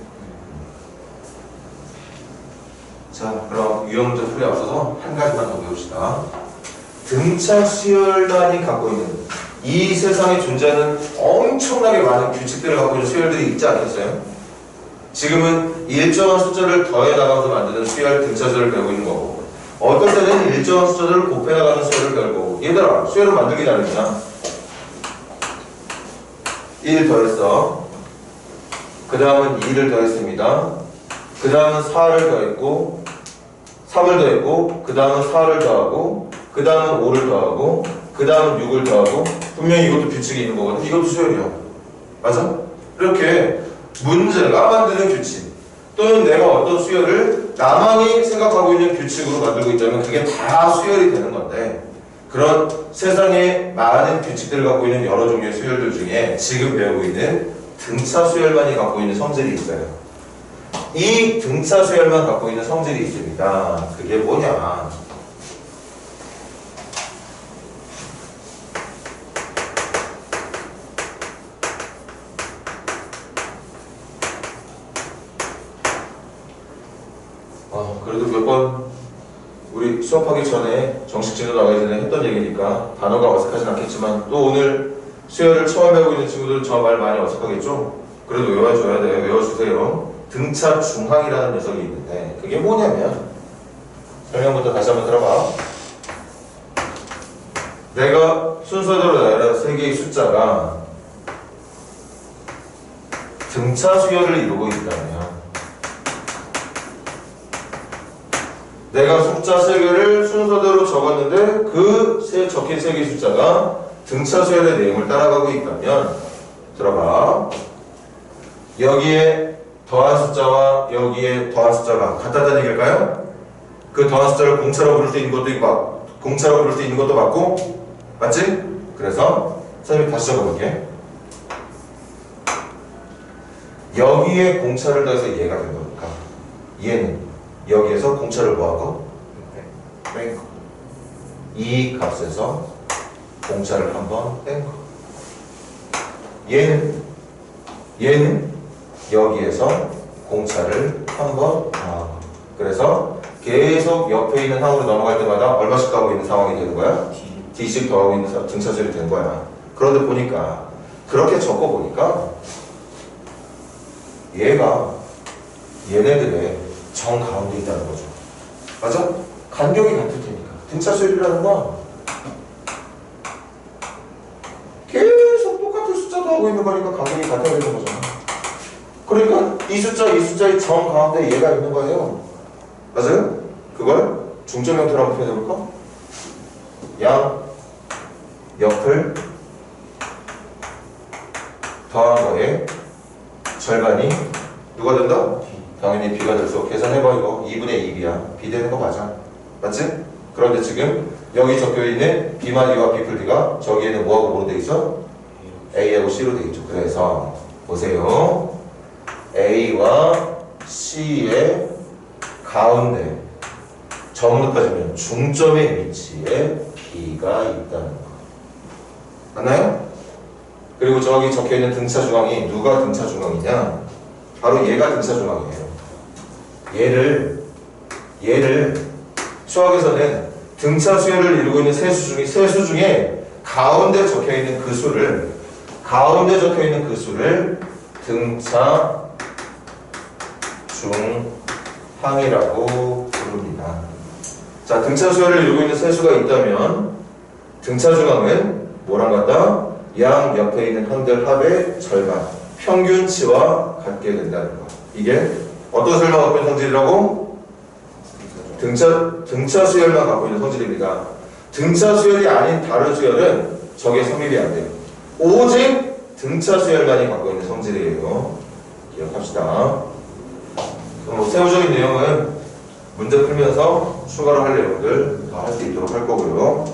자, 그럼 유형 문제 풀이에 앞서서 한 가지만 더 배웁시다. 등차 수열만이 갖고 있는, 이 세상에 존재하는 엄청나게 많은 규칙들을 갖고 있는 수열들이 있지 않겠어요? 지금은 일정한 숫자를 더해 나가면서 만드는 수열, 등차 수열을 배우고 있는 거고, 어떤 때는 일정한 숫자를 곱해 나가는 수열을 배울 거고. 얘들아, 수열을 만들기 나름이야. 1 더했어. 그 다음은 2를 더했습니다. 그 다음은 4를 더했고, 3을 더했고, 그 다음은 4를 더하고, 그 다음은 5를 더하고, 그 다음은 6을 더하고. 분명히 이것도 규칙이 있는 거거든. 이것도 수열이야. 맞아? 이렇게 문제가 만드는 규칙, 또는 내가 어떤 수열을 나만이 생각하고 있는 규칙으로 만들고 있다면 그게 다 수열이 되는 건데, 그런 세상에 많은 규칙들을 갖고 있는 여러 종류의 수열들 중에 지금 배우고 있는 등차 수열만이 갖고 있는 성질이 있어요. 이 등차 수열만 갖고 있는 성질이 있습니다. 그게 뭐냐? 그래도 몇 번 우리 수업하기 전에 정식 진도 나가기 전에 했던 얘기니까 단어가 어색하진 않겠지만, 또 오늘 수열을 처음 배우고 있는 친구들은 저 말 많이 어색하겠죠? 그래도 외워줘야 돼요. 외워주세요. 등차 중항이라는 녀석이 있는데 그게 뭐냐면, 설명부터 다시 한번 들어봐. 내가 순서대로 나열한 세 개의 숫자가 등차 수열을 이루고 있다면, 내가 숫자 3개를 순서대로 적었는데 그 적힌 3개의 숫자가 등차 수열의 내용을 따라가고 있다면, 들어봐. 여기에 더한 숫자와 여기에 더한 숫자가 같다는 얘기일까요? 그 더한 숫자를 공차로 부를 수 있는 것도 있고, 공차로 부를 수 있는 것도 맞고, 맞지? 그래서 선생님이 다시 적어볼게. 여기에 공차를 더해서 얘가 된 거니까 얘는 여기에서 공차를 뭐하고? 뺀 거. 이 값에서 공차를 한번 뺀 거. 얘는 여기에서 공차를 한번 더하고. 그래서 계속 옆에 있는 항으로 넘어갈 때마다 얼마씩 더하고 있는 상황이 되는 거야? D씩 더하고 있는 등차 수열이 된 거야. 그런데 보니까, 그렇게 적어보니까 얘가 얘네들의 정 가운데 있다는 거죠. 맞아? 간격이 같을 테니까. 등차 수열이라는 건 계속 똑같은 숫자 더하고 있는 거니까 간격이 같아야 되는 거잖아. 이 숫자의 점 가운데 얘가 있는 거예요. 맞아요? 그걸 중점 형태로 한번 표현해볼까? 양 옆을 더한 거에 절반이 누가 된다? 당연히 b가 될 수. 계산해봐 이거. 2분의 2b야. b 되는 거 맞아. 맞지? 그런데 지금 여기 적혀있는 b만 b와 b 풀 b가 저기에는 뭐하고 뭐로 돼 있어? a하고 c로 돼 있죠. 그래서 보세요. a와 c의 가운데 점으로 따지면 중점의 위치에 b가 있다는 거. 맞나요? 그리고 저기 적혀있는 등차 중앙이 누가 등차 중앙이냐? 바로 얘가 등차 중앙이에요. 얘를 수학에서는 등차 수열을 이루고 있는 세수 중에 가운데 적혀있는 그 수를 등차 중항이라고 부릅니다. 자, 등차 수열을 이루고 있는 세수가 있다면 등차 중앙은 뭐랑 같다? 양 옆에 있는 항들 합의 절반, 평균치와 같게 된다는 거. 이게 어떤 수열만 갖고 있는 성질이라고? 등차 수열만 갖고 있는 성질입니다. 등차 수열이 아닌 다른 수열은 저게 성립이 안 돼요. 오직 등차 수열만이 갖고 있는 성질이에요. 기억합시다. 그럼 세부적인 내용은 문제 풀면서 추가로 할 내용들 다 할 수 있도록 할 거고요.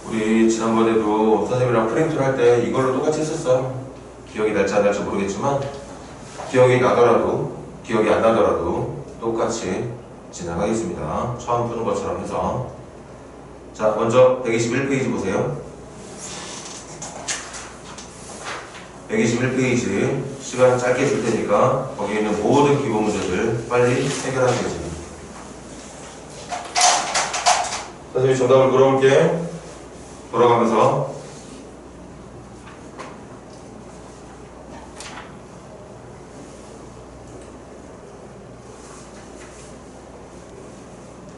우리 지난번에도 선생님이랑 프린트를 할 때 이걸로 똑같이 했었어. 기억이 날지 안 날지 모르겠지만 기억이 안 나더라도 똑같이 진행하겠습니다. 처음 푸는 것처럼 해서. 자, 먼저 121페이지 보세요. 121페이지 시간 짧게 줄 테니까 거기에 있는 모든 기본 문제들 빨리 해결하는 거지. 선생님이 정답을 물어볼게. 돌아가면서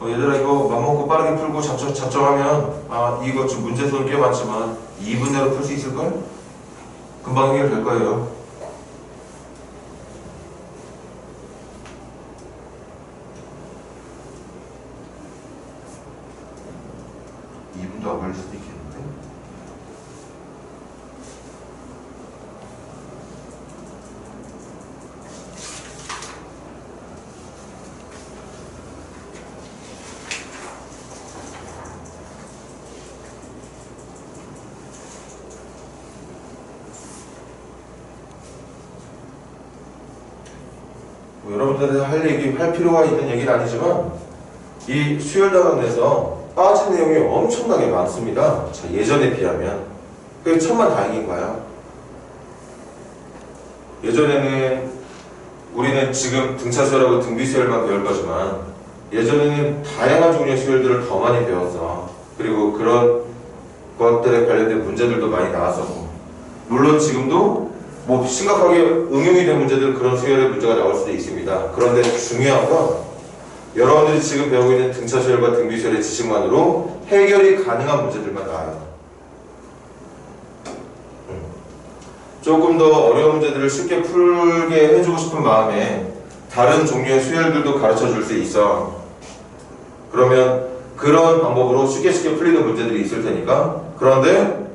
얘들아 이거 맘먹고 빠르게 풀고 작정하면 이거 좀 문제수는 꽤 많지만 2분 내로 풀 수 있을걸? 금방 해결될 거예요. 안 걸릴 수도 있겠는데. 뭐 여러분들한테 할 필요가 있는 얘기는 아니지만 이 수열 다각에서 빠진 내용이 엄청나게 많습니다. 자, 예전에 비하면. 그게 천만다행인 거야. 예전에는 우리는 지금 등차수열하고 등비수열만 배울 거지만 예전에는 다양한 종류의 수열들을 더 많이 배웠어. 그리고 그런 것들에 관련된 문제들도 많이 나왔었고, 물론 지금도 뭐 심각하게 응용이 된 문제들, 그런 수열의 문제가 나올 수도 있습니다. 그런데 중요한 건 여러분들이 지금 배우고 있는 등차수열과 등비수열의 지식만으로 해결이 가능한 문제들만 나와요. 조금 더 어려운 문제들을 쉽게 풀게 해주고 싶은 마음에 다른 종류의 수열들도 가르쳐 줄 수 있어. 그러면 그런 방법으로 쉽게 풀리는 문제들이 있을 테니까. 그런데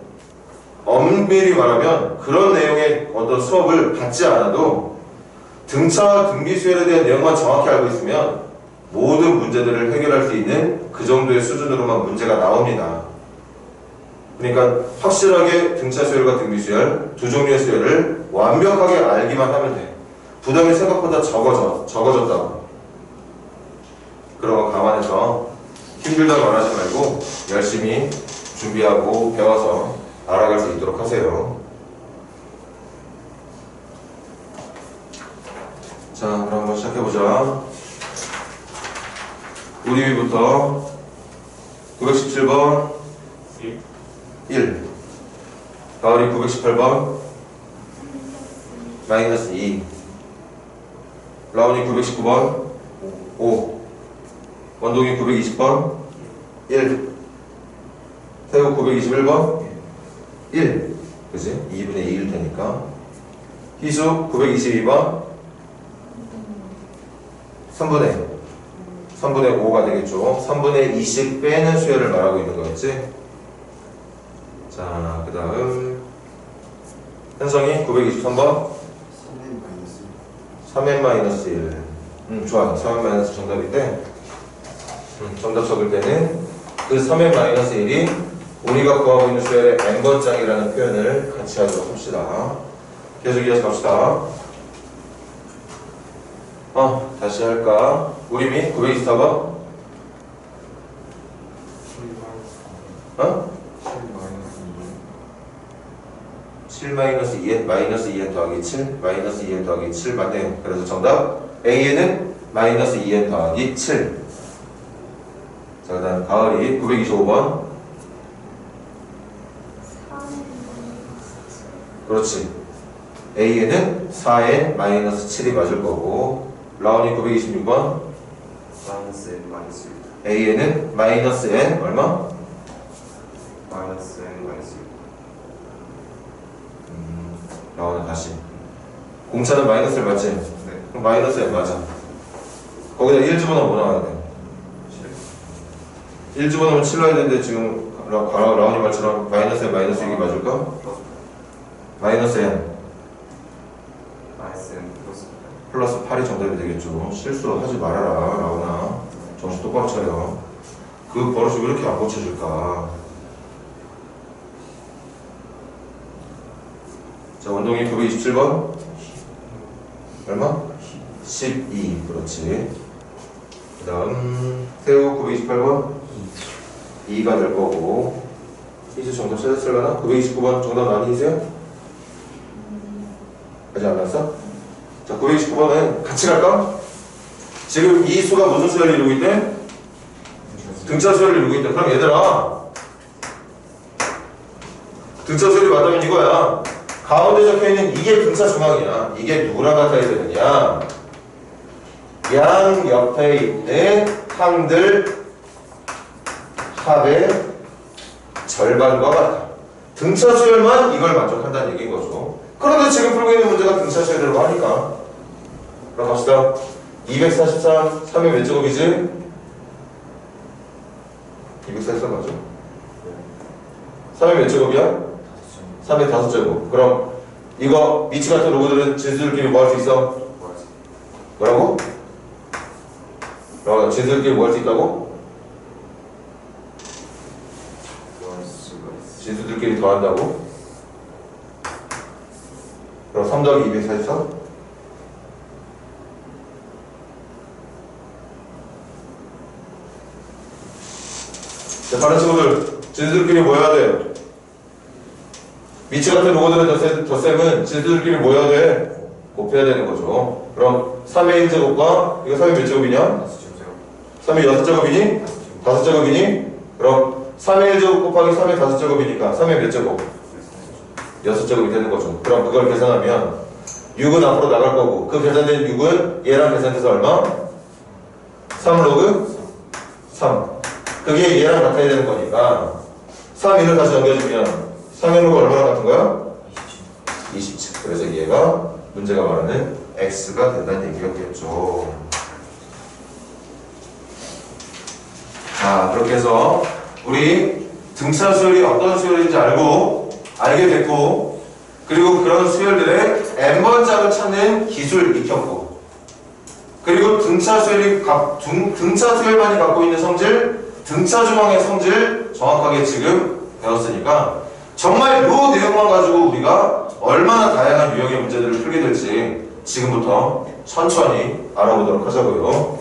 엄밀히 말하면 그런 내용의 어떤 수업을 받지 않아도 등차, 등비수열에 대한 내용만 정확히 알고 있으면 모든 문제들을 해결할 수 있는 그 정도의 수준으로만 문제가 나옵니다. 그러니까 확실하게 등차수열과 등비수열 두 종류의 수열을 완벽하게 알기만 하면 돼. 부담이 생각보다 적어졌다고. 그런 거 감안해서 힘들다고 말하지 말고 열심히 준비하고 배워서 알아갈 수 있도록 하세요. 자, 그럼 한번 시작해보자. 우리 위부터 917번 1, 가을이 918번 마이너스 2, 라온이 919번 5, 원동이 920번 1, 태우 921번 1, 그지? 2분의 2일 테니까. 희수 922번 3분의 5가 되겠죠. 3분의 20 빼는 수열을 말하고 있는 거였지. 자, 그 다음 현성이 923번 3n-1. 좋아. 3n- 정답인데 정답 적을 때는 그 3n-1이 우리가 구하고 있는 수열의 n번짝이라는 표현을 같이 하도록 합시다. 계속 이어서 갑시다. 다시 할까? 우리 미 924번 7-2n -2n 더하기 7 -2n 더하기 7 맞네요. 그래서 정답 A에는 -2n 더하기 7. 자, 그 다음 가을이 925번 그렇지. A에는 4n -7이 맞을 거고 라온이 926번 A에는 -n 얼마? 라온은 다시 공차는 마이너스를 맞지? 네. 그럼 마이너스에 맞아. 거기다 1 집어넣으면 뭐 나와야 돼? 1 집어넣으면 7 나와야 되는데 지금 라온이 말처럼 마이너스에 마이너스 6이 맞을까? 마이너스 n 플러스 8이 정답이 되겠죠. 실수하지 말아라 라온아. 정신 똑바로 차려. 그 버릇이 왜 이렇게 안 고쳐질까? 자, 원동이 927번 얼마? 12. 그렇지. 그 다음 태우 928번 2가 될 거고 이제 정답 찾았을라나? 929번 정답 아니세요? 아직 안 났어? 자, 929번은 같이 갈까? 지금 이 수가 무슨 수열을 이루고 있대? 등차 수열을 이루고 있대. 그럼 얘들아 등차 수열이 맞다면 이거야. 가운데 적혀있는 이게 등차 중앙이야. 이게 누구랑 같아야 되느냐? 양 옆에 있는 항들 합의 절반과 같아. 등차 수열만 이걸 만족한다는 얘기인 거죠. 그런데 지금 풀고 있는 문제가 등차 수열이라고 하니까. 그럼 갑시다. 243, 3의 몇 제곱이지? 243 맞죠? 3의 몇 제곱이야? 3의 5제곱. 그럼 이거 미치 같은 로고들은 진수들끼리 뭐 할 수 있어? 뭐라고? 진수들끼리 뭐 할 수 있다고? 진수들끼리 더한다고? 그럼 3 더하기 244? 자, 다른 친구들 진수들끼리 뭐 해야 돼? 미치 같은 로고들의 덧셈은 진수들끼리 뭐 해야 돼? 곱해야 되는 거죠. 그럼 3의 1제곱과 이거 3의 몇 제곱이냐? 3의 6제곱이니? 5제곱이니? 그럼 3의 1제곱 곱하기 3의 5제곱이니까 3의 몇 제곱? 6제곱이 되는 거죠. 그럼 그걸 계산하면 6은 앞으로 나갈 거고 그 계산된 6은 얘랑 계산돼서 얼마? 3 로그 3. 그게 얘랑 같아야 되는 거니까 3, 1을 다시 넘겨주면 3의 로그 얼마나 같은 거야? 27. 그래서 얘가 문제가 말하는 x가 된다는 얘기였겠죠. 자, 그렇게 해서 우리 등차 수열이 어떤 수열인지 알게 됐고 그리고 그런 수열들의 n번짝을 찾는 기술 익혔고 그리고 등차 수열만이 갖고 있는 성질 등차 중앙의 성질 정확하게 지금 배웠으니까 정말 이 내용만 가지고 우리가 얼마나 다양한 유형의 문제들을 풀게 될지 지금부터 천천히 알아보도록 하자고요.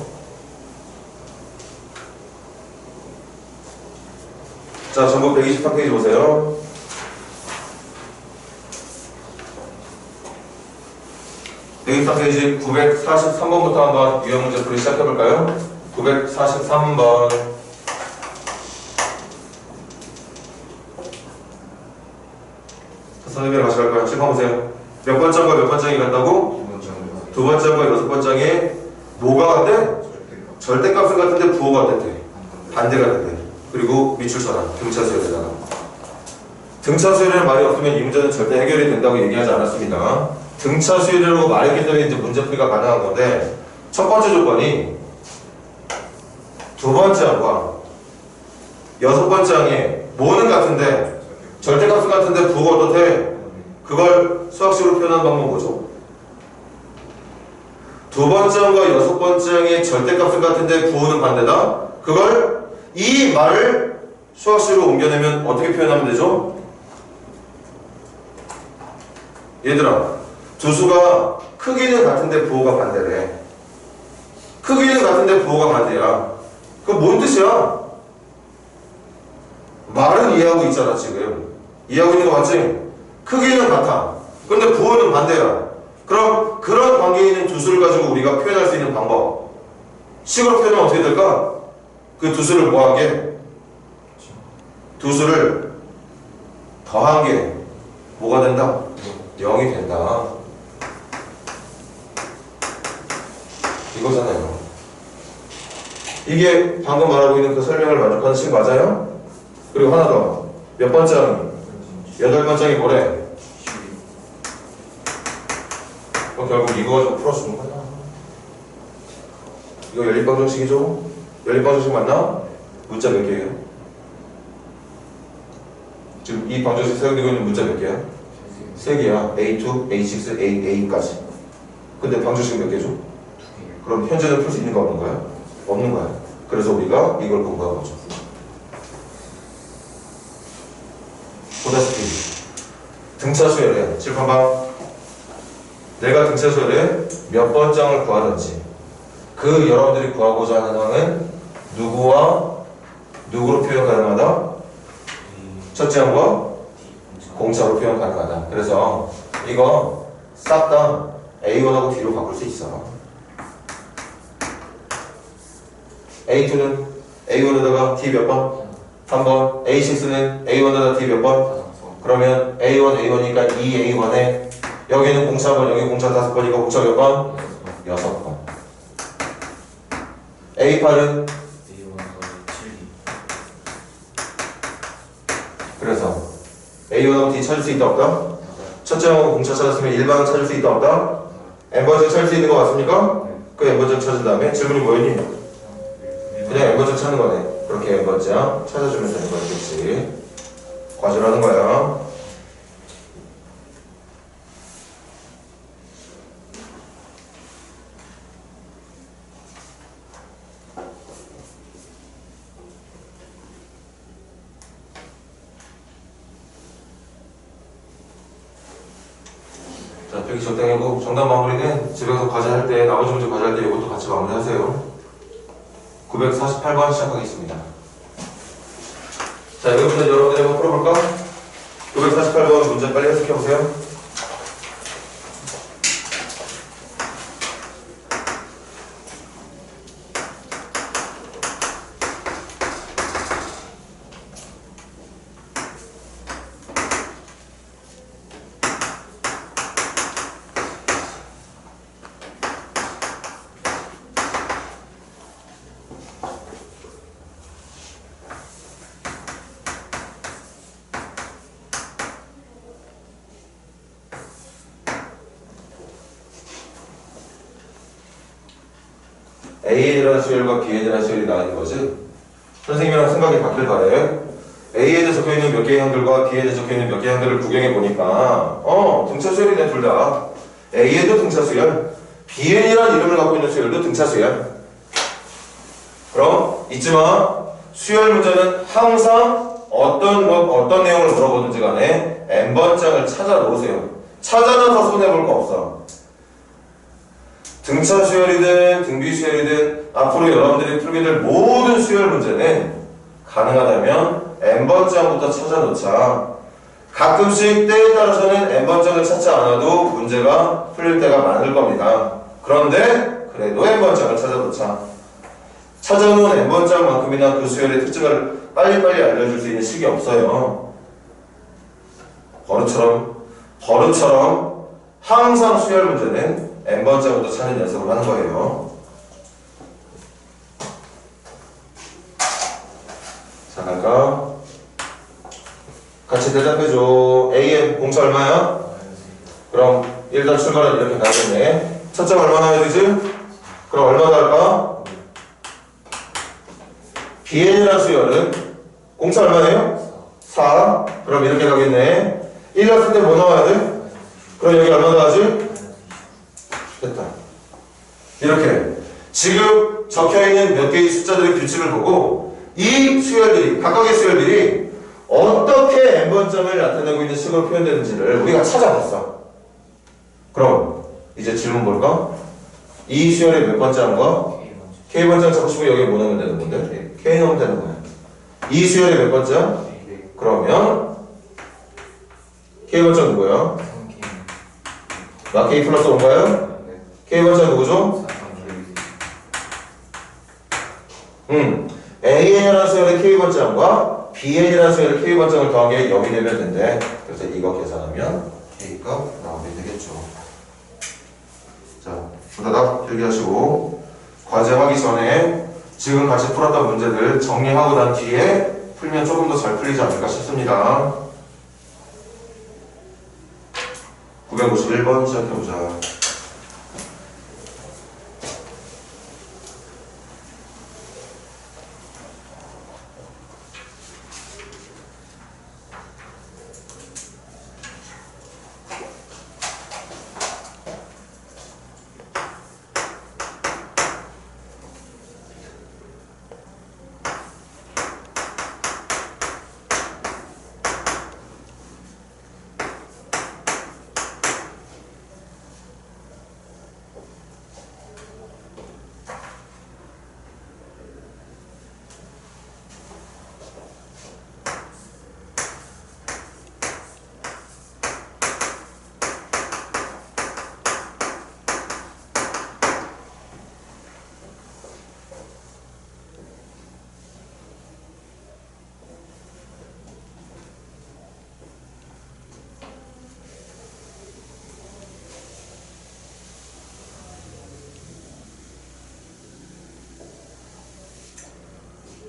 자, 전부 123페이지 보세요. 페이지 943번부터 한번 유형 문제 풀이 시작해볼까요? 943번. 선생님이랑 같이 갈까요? 칠판 보세요. 몇 번장과 몇 번장이 같다고? 두 번장과 여섯 번장에 뭐가 같대? 절대값은 같은데 부호가 어땠대? 반대가 됐대. 그리고 미출선환, 등차 수열이잖아. 등차 수열이라는 말이 없으면 이 문제는 절대 해결이 된다고 얘기하지 않았습니다. 등차 수열이라고 말했기 때문에 이제 문제풀이가 가능한 건데, 첫 번째 조건이 두 번째 항과 여섯 번째 항에 뭐는 같은데 절대값은 같은데 부호가 어떻대? 그걸 수학식으로 표현하는 방법은 뭐죠? 두 번째 항과 여섯 번째 항의 절대값은 같은데 부호는 반대다? 그걸 이 말을 수학식으로 옮겨내면 어떻게 표현하면 되죠? 얘들아, 두 수가 크기는 같은데 부호가 반대래. 크기는 같은데 부호가 반대야. 그거 뭔 뜻이야? 말은 이해하고 있잖아 지금. 이해하고 있는 거 맞지? 크기는 같아. 근데 부호는 반대야. 그럼 그런 관계에 있는 두 수를 가지고 우리가 표현할 수 있는 방법, 식으로 표현하면 어떻게 될까? 그 두 수를 뭐한 게? 두 수를 더한 게 뭐가 된다? 0이 된다. 이거잖아요. 이게 방금 말하고 있는 그 설명을 만족하는 식 맞아요? 그리고 하나 더. 몇 번째 항이? 여덟 번째 항이 뭐래? 그럼 결국 이거 가지고 풀어주는 거야. 이거 연립방정식이죠? 연립방정식 맞나? 문자 몇 개예요? 지금 이 방정식 사용되고 있는 문자 몇 개야? 세 개야. A2, A6, A까지. 근데 방정식 몇 개죠? 그럼 현재는 풀 수 있는 거 없는 거야? 없는 거야. 그래서 우리가 이걸 공부한 거죠. 보다시피 등차 수열에 칠판방 내가 등차 수열에 몇 번째 항을 구하든지 그 여러분들이 구하고자 하는 항은 누구와 누구로 표현 가능하다? 첫째 항과 공차로 표현 가능하다. 그래서 이거 싹 다 A1하고 D로 바꿀 수 있어. A2는 A1에다가 D 몇 번? 3번. A6는 A1에다가 D 몇 번? 그러면 A1, A1이니까 2A1에 여기는 공차 한 번, 여기 공차 5번이니까 공차 몇 번? 6번. A8은 그래서 A1하고 D 찾을 수 있다 없다? 첫째 항하고 공차 찾았으면 일반항 찾을 수 있다 없다? N번째 찾을 수 있는 거 맞습니까? 그 N번째 찾은 다음에 질문이 뭐였니? 그냥 N번째 찾는 거네. 그렇게 N번째 찾아주면 되는 거였겠지. 과제를 하는 거야. 자, 여기 적당히고 정답 마무리는 집에서 과제할 때, 나머지 문제 과제할 때 이것도 같이 마무리하세요. 948번 시작하겠습니다. 자, 여러분들 여러분들이 한번 풀어볼까? 948번 문제 빨리 해석해보세요. An이라는 수열과 Bn이라는 수열이 나오는 거지. 선생님이랑 생각이 바뀔 바래. A에 적혀있는 몇 개의 항들과 B에 적혀있는 몇 개의 항들을 구경해 보니까 등차 수열이네 둘 다. A에도 등차 수열, Bn이라는 이름을 갖고 있는 수열도 등차 수열. 그럼 잊지 마. 수열 문제는 항상 어떤 내용을 물어보든지 간에 N번째 항을 찾아 놓으세요. 찾아놔서 손해볼 거 없어. 등차 수열이든 등비 수열이든 앞으로 여러분들이 풀게 될 모든 수열 문제는 가능하다면 N번째 항부터 찾아놓자. 가끔씩 때에 따라서는 N번째 항을 찾지 않아도 문제가 풀릴 때가 많을 겁니다. 그런데 그래도 N번째 항을 찾아놓자. 찾아놓은 N번째 항만큼이나 그 수열의 특징을 빨리빨리 알려줄 수 있는 식이 없어요. 버릇처럼 항상 수열 문제는 N번째부터 찾는 연습을 하는 거예요. 자, 갈까? 같이 대답해줘. AN 공차 얼마야? 그럼 일단 출발은 이렇게 가야겠네. 첫째 얼마 나와야 되지? 그럼 얼마 나올까? BN이라는 수열은 공차 얼마예요? 4. 그럼 이렇게 가겠네. 1 났을 때 뭐 나와야 돼? 그럼 여기 얼마 나가지? 됐다. 이렇게 지금 적혀있는 몇 개의 숫자들의 규칙을 보고 이 수열들이 각각의 수열들이 어떻게 n번점을 나타내고 있는 식으로 표현되는지를 우리가 찾아봤어. 그럼 이제 질문 볼까? 이 수열의 몇 번째 한 거? K번째 찾고 싶으면 여기에 뭐 넣으면 되는 건데? K 넣으면 되는 거야. 이 수열의 몇 번째? 그러면 K번째 누구야? 나 K 플러스 5인가요? K번째 누구죠? AN이라는 수열의 K번째 함과 BN이라는 수열의 K번째를 더한 게 0이 되면 된대. 그래서 이거 계산하면 K값 나오면 되겠죠. 자, 보다가 길게 하시고 과제하기 전에 지금 같이 풀었던 문제들 정리하고 난 뒤에 풀면 조금 더 잘 풀리지 않을까 싶습니다. 951번 시작해보자.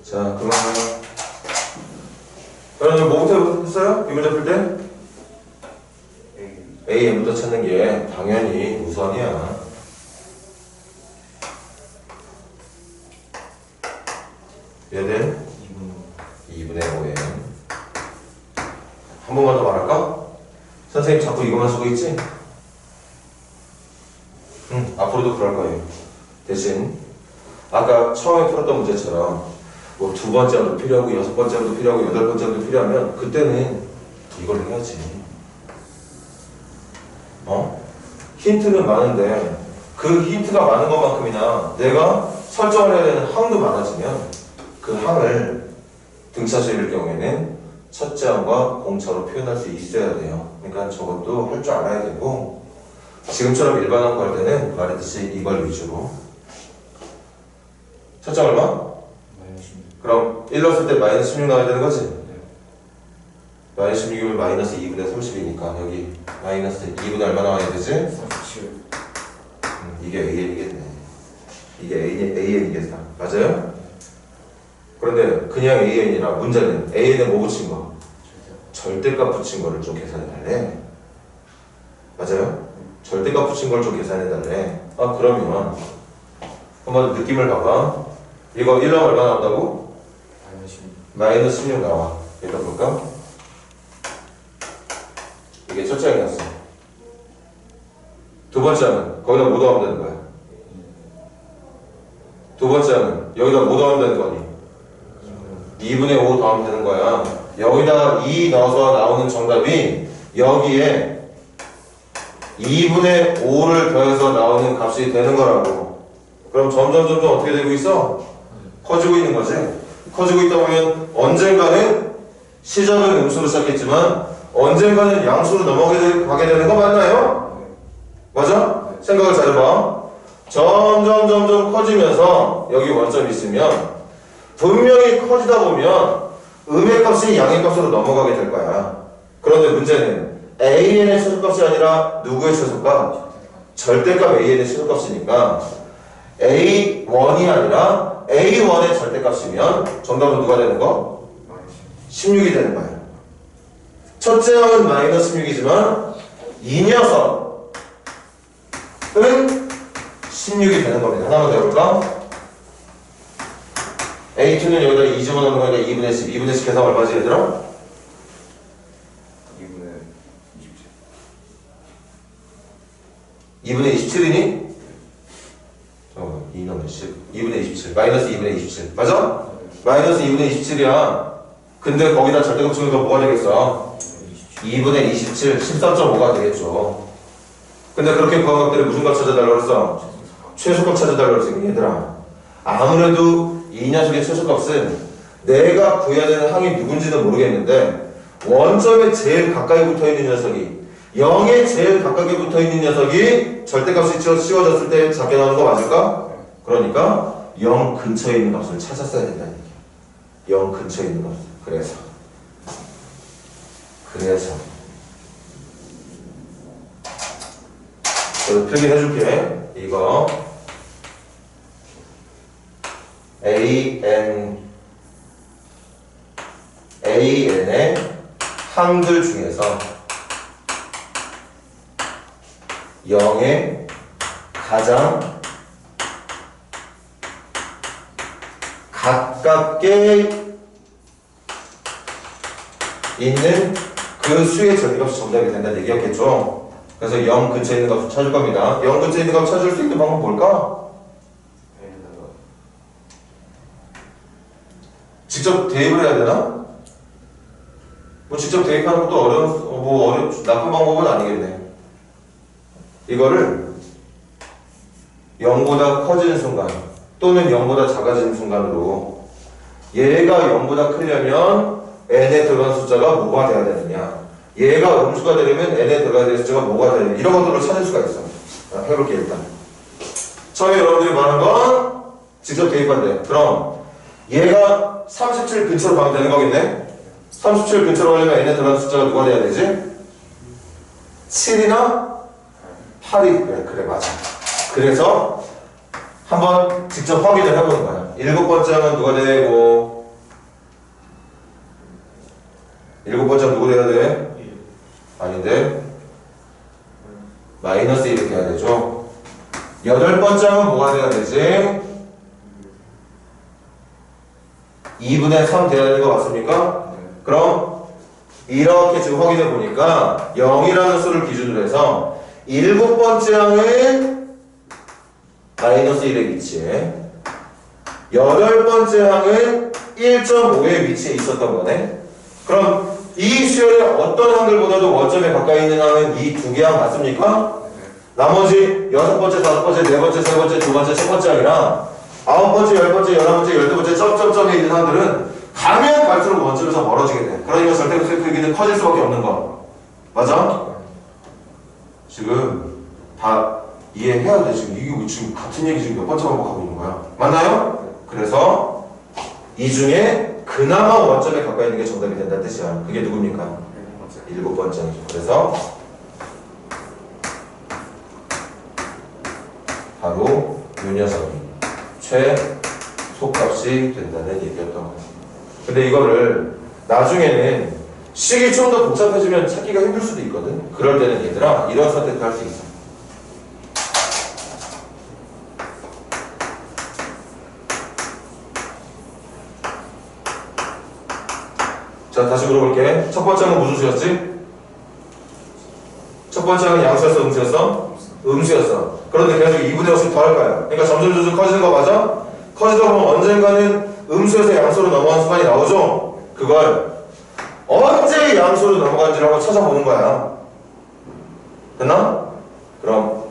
자, 그러면 뭐부터 했어요? 이 문제 풀 때? AN부터 찾는 게 당연히 우선이야. 몇 N? 2분의 5N. 한 번만 더 말할까? 선생님 자꾸 이것만 쓰고 있지? 앞으로도 그럴 거예요. 대신 아까 처음에 풀었던 문제처럼 뭐 두 번째 함도 필요하고 여섯 번째 함도 필요하고 여덟 번째 함도 필요하면 그때는 이걸 해야지. 힌트는 많은데 그 힌트가 많은 것만큼이나 내가 설정을 해야 되는 항도 많아지면 그 항을 등차수일 경우에는 첫째 항과 공차로 표현할 수 있어야 돼요. 그러니까 저것도 할 줄 알아야 되고 지금처럼 일반 항 구할 때는 말했듯이 이걸 위주로 첫째 항 얼마? 그럼 1 넣었을 때 마이너스 16 나와야 되는 거지? 마이너스 16이면 마이너스 2분의 30이니까 여기 마이너스 2분의 얼마 나와야 되지? 37. 이게 AN이겠네. 이게 AN이겠다. 맞아요? 그런데 그냥 AN이라 문제는 AN에 뭐 붙인 거? 절대값 붙인 거를 좀 계산해 달래. 맞아요? 절대값 붙인 걸 좀 계산해 달래. 그러면 한번 느낌을 봐봐. 이거 1 넣으면 얼마 나온다고? 마이너스 16 나와. 일단 볼까? 이게 첫째 항이었어. 두 번째 항은 거기다 뭐 더하면 되는 거야? 두 번째 항은 여기다 뭐 더하면 되는 거니? 2분의 5 더하면 되는 거야. 여기다 2 넣어서 나오는 정답이 여기에 2분의 5를 더해서 나오는 값이 되는 거라고. 그럼 점점 어떻게 되고 있어? 커지고 있는 거지. 커지고 있다 보면 언젠가는 시작은 음수로 시작했지만 언젠가는 양수로 넘어가게 되는 거 맞나요? 맞아? 생각을 잘해봐. 점점 커지면서 여기 원점이 있으면 분명히 커지다 보면 음의 값이 양의 값으로 넘어가게 될 거야. 그런데 문제는 AN의 최소값이 아니라 누구의 최소값? 절대값 AN의 최소값이니까 A1이 아니라 A1의 절대값이면 정답은 누가 되는 거? 16이 되는 거야. 첫째 항은 마이너스 16이지만 이 녀석은 16이 되는 겁니다. 하나만 더 해볼까? A2는 여기다 2 집어넣는 거니까 2분의 10. 2분의 10 계산 얼마지 얘들아? 2분의 27이니? 2는 10. 2분의 27. 마이너스 2분의 27. 맞아? 마이너스 2분의 27이야. 근데 거기다 절대값으니까 뭐가 되겠어? 2분의 27. 13.5가 되겠죠. 근데 그렇게 구한 것들이 무슨 값 찾아달라고 했어? 최소값 찾아달라고 했어. 얘들아. 아무래도 이 녀석의 최소값은 내가 구해야 되는 항이 누군지는 모르겠는데 원점에 제일 가까이 붙어있는 녀석이 0에 제일 가깝게 붙어있는 녀석이 절대값이 씌워졌을 때 작게 나오는 거 맞을까? 그러니까 0 근처에 있는 값을 찾았어야 된다는 얘기야. 0 근처에 있는 값. 그래서 필기해줄게. 이거 AN의 항들 중에서 0에 가장 가깝게 있는 그 수의 절대값이 정답이 된다는 얘기였겠죠. 그래서 0 근처에 있는 값을 찾을 겁니다. 0 근처에 있는 값을 찾을 수 있는 방법은 뭘까? 직접 대입을 해야 되나? 뭐 직접 대입하는 것도 나쁜 방법은 아니겠네. 이거를 0보다 커지는 순간 또는 0보다 작아지는 순간으로 얘가 0보다 크려면 n에 들어간 숫자가 뭐가 돼야 되느냐, 얘가 음수가 되려면 n에 들어가야 되는 숫자가 뭐가 되느냐, 이런 것들을 찾을 수가 있어. 해볼게. 일단 처음에 여러분들이 말한 건 직접 대입한대. 그럼 얘가 37 근처로 가면 되는 거겠네. 37 근처로 가려면 n에 들어가는 숫자가 누가 돼야 되지? 7이나 8이 그래 맞아. 그래서 한번 직접 확인을 해보는 거야. 7번째 항은 누가 되고, 7번째 항 누구 돼야 돼? 아닌데 마이너스 1이 돼야 되죠. 8번째 항은 뭐가 돼야 되지? 2분의 3 돼야 되는 거 맞습니까? 그럼 이렇게 지금 확인해 보니까 0이라는 수를 기준으로 해서 7번째 항은 마이너스 1의 위치에, 8번째 항은 1.5의 위치에 있었던 거네. 그럼 이 수열의 어떤 항들보다도 원점에 가까이 있는 항은 이 두 개 항 맞습니까? 나머지 6번째, 5번째, 4번째, 3번째, 2번째, 3번째 항이랑 9번째, 10번째, 11번째, 12번째 점점점에 있는 항들은 가면 갈수록 원점에서 멀어지게 돼. 그러니까 절대값의 크기는 커질 수밖에 없는 거. 맞아? 지금 다 이해해야 돼. 지금 같은 얘기 지금 몇 번째 반복하고 있는 거야. 맞나요? 그래서 이 중에 그나마 원점에 가까이 있는 게 정답이 된다는 뜻이야. 그게 누굽니까? 7번째이죠. 그래서 바로 이 녀석이 최소값이 된다는 얘기였던 거야. 근데 이거를 나중에는 식이 좀 더 복잡해지면 찾기가 힘들 수도 있거든. 그럴 때는 얘들아 이런 선택도 할 수 있어. 자, 다시 물어볼게. 첫 번째 항은 무슨 수였지? 첫 번째 항은 양수였어, 음수였어? 음수였어. 그런데 계속 2분의 5씩 더할 거야. 그러니까 점점 커지는 거 맞아? 커지다 보면 언젠가는 음수에서 양수로 넘어가는 순간이 나오죠? 그걸 언제 양수로 넘어간지를 한번 찾아보는 거야. 됐나? 그럼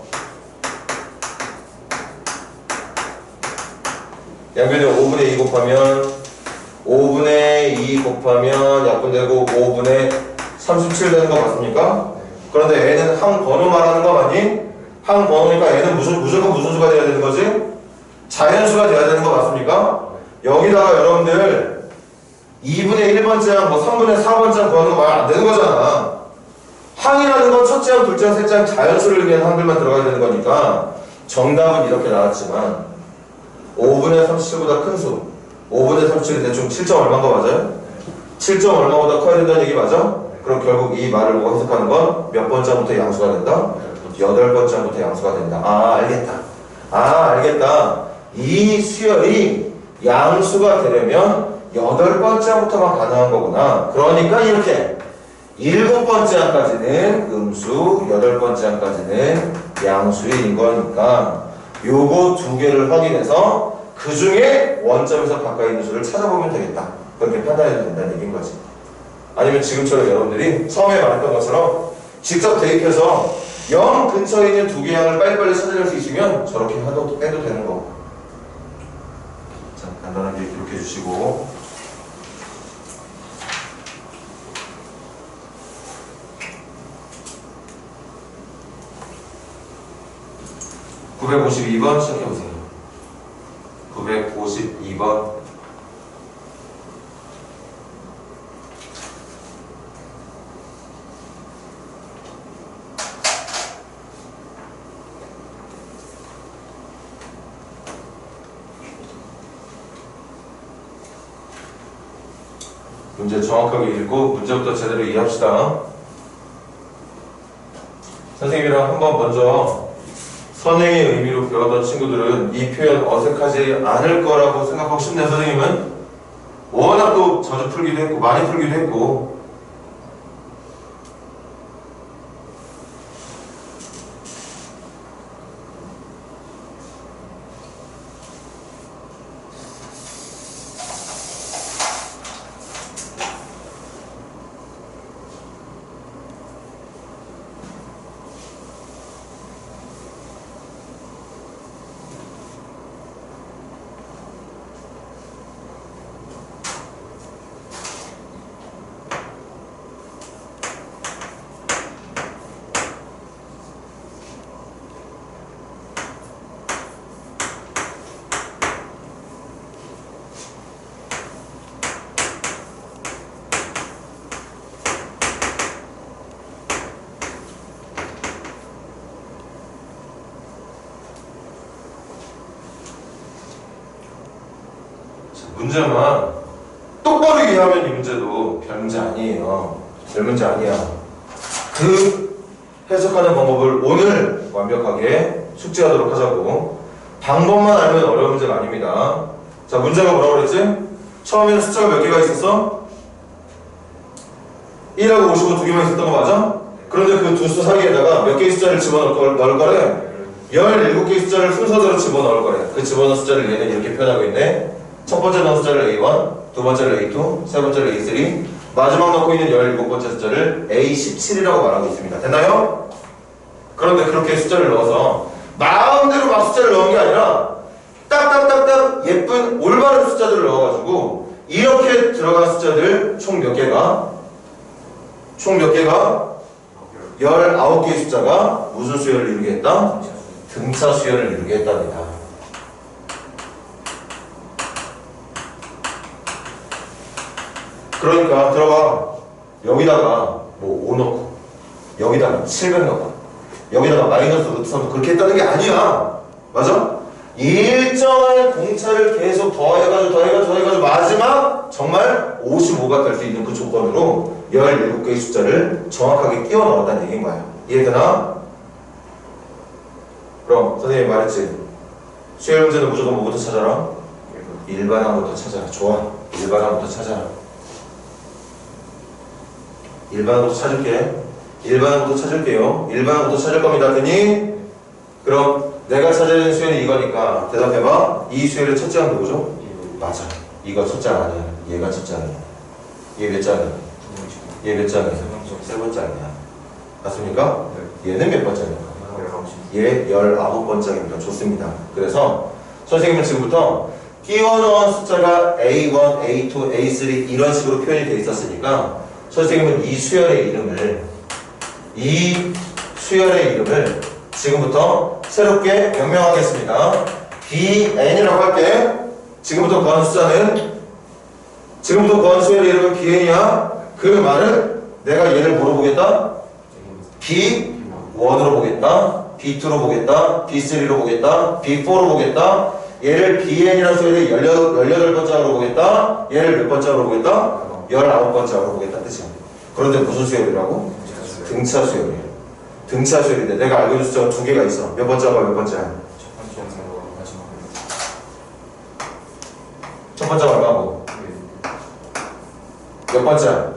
양변에 5분의 2 곱하면 5분의 2 곱하면 약분되고 5분의 37 되는 거 맞습니까? 그런데 n은 항 번호 말하는 거 맞니? 항 번호니까 n은 무조건 무슨 수가 돼야 되는 거지? 자연수가 돼야 되는 거 맞습니까? 여기다가 여러분들 2분의 1번째 항, 3분의 4번째 항 구하는 거 말 안 되는 거잖아. 항이라는 건 첫째 항, 둘째 항, 셋째 항 자연수를 의미하는 항들만 들어가야 되는 거니까 정답은 이렇게 나왔지만 5분의 37보다 큰 수, 5분의 37이 대충 7점 얼마인 거 맞아요? 7점 얼마보다 커야 된다는 얘기 맞아? 그럼 결국 이 말을 보고 해석하는 건 몇 번째부터 양수가 된다? 8번째부터 양수가 된다. 알겠다. 이 수열이 양수가 되려면 8번째부터만 가능한 거구나. 그러니까 이렇게 7번째 항까지는 음수, 8번째 항까지는 양수인 거니까 요거 두 개를 확인해서 그 중에 원점에서 가까이 있는 수를 찾아보면 되겠다. 그렇게 판단해도 된다는 얘기인 거지. 아니면 지금처럼 여러분들이 처음에 말했던 것처럼 직접 대입해서 0 근처에 있는 두 개의 항을 빨리빨리 찾아낼 수 있으면 저렇게 해도 되는 거고. 자, 간단하게 기록해 주시고. (952번) 시작해보세요. 952번. 문제 정확하게 읽고 문제부터 제대로 이해합시다. 선생님이랑 한번 먼저 선행의 의미로 배웠던 친구들은 이 표현 어색하지 않을 거라고 생각하고 싶네요. 선생님은 워낙 또 자주 풀기도 했고 많이 풀기도 했고. 문제만 똑바로 이해하면 이 문제도 별 문제 아니에요. 별 문제 아니야. 그 해석하는 방법을 오늘 완벽하게 숙지하도록 하자고. 방법만 알면 어려운 문제가 아닙니다. 자, 문제가 뭐라고 그랬지? 처음에는 숫자가 몇 개가 있었어? 1하고 55 두 개만 있었던 거 맞아? 그런데 그 두 수 사이에다가 몇 개의 숫자를 집어넣을 거래? 17개의 숫자를 순서대로 집어넣을 거래. 그 집어넣은 숫자를 얘는 이렇게 표현하고 있네. 첫 번째 넣은 숫자를 A1, 두 번째를 A2, 세 번째를 A3, 마지막 넣고 있는 17번째 숫자를 A17이라고 말하고 있습니다. 됐나요? 그런데 그렇게 숫자를 넣어서 마음대로 막 숫자를 넣은 게 아니라 딱딱딱딱 예쁜 올바른 숫자들을 넣어가지고 이렇게 들어간 숫자들 총 몇 개가? 19개의 숫자가 무슨 수열을 이루게 했다? 등차 수열을 이루게 했답니다. 그러니까 들어가. 여기다가 뭐 5 넣고 여기다가 700 넣고 여기다가 마이너스 루트 3 그렇게 했다는 게 아니야. 맞아? 일정한 공차를 계속 더해가지고 마지막 정말 55가 될 수 있는 그 조건으로 17개의 숫자를 정확하게 끼워 넣었다는 얘기인 거야. 이해되나? 그럼 선생님이 말했지. 수열 문제는 무조건 뭐부터 찾아라? 일반항부터 찾아라. 좋아. 일반항부터 찾아라. 일반항부터 찾을게. 일반항부터 찾을게요. 일반항부터 찾을 겁니다. 됐니? 그럼 내가 찾아야 되는 수열이 이거니까 대답해봐. 이 수열의 첫째 항 누구죠? 맞아. 이거 첫째 항 아니야. 얘가 첫째 항이야. 얘 몇 장이야? 얘 몇 장이야? 세 번째 항이야. 맞습니까? 얘는 몇 번째입니까? 얘 19번째입니다. 좋습니다. 그래서 선생님은 지금부터 끼워넣은 숫자가 A1, A2, A3 이런 식으로 표현이 되어 있었으니까 선생님은 이 수열의 이름을 지금부터 새롭게 명명하겠습니다. BN이라고 할게. 지금부터 구한 숫자는 지금부터 구한 수열의 이름은 BN이야. 그 말은 내가 얘를 뭐로 보겠다? B1으로 보겠다. B2로 보겠다. B3로 보겠다. B4로 보겠다. 얘를 BN이라는 수열의 18번째 항으로 보겠다. 얘를 몇 번째 항으로 보겠다? 19번째 항으로 보겠다. 뜻이야. 그런데 무슨 수열이라고? 등차 수열이에요. 등차 수열인데 내가 알고 있는 숫자가 두 개가 있어. 몇 번째가 몇 번째야? 첫 번째가 얼마고? 몇 번째야?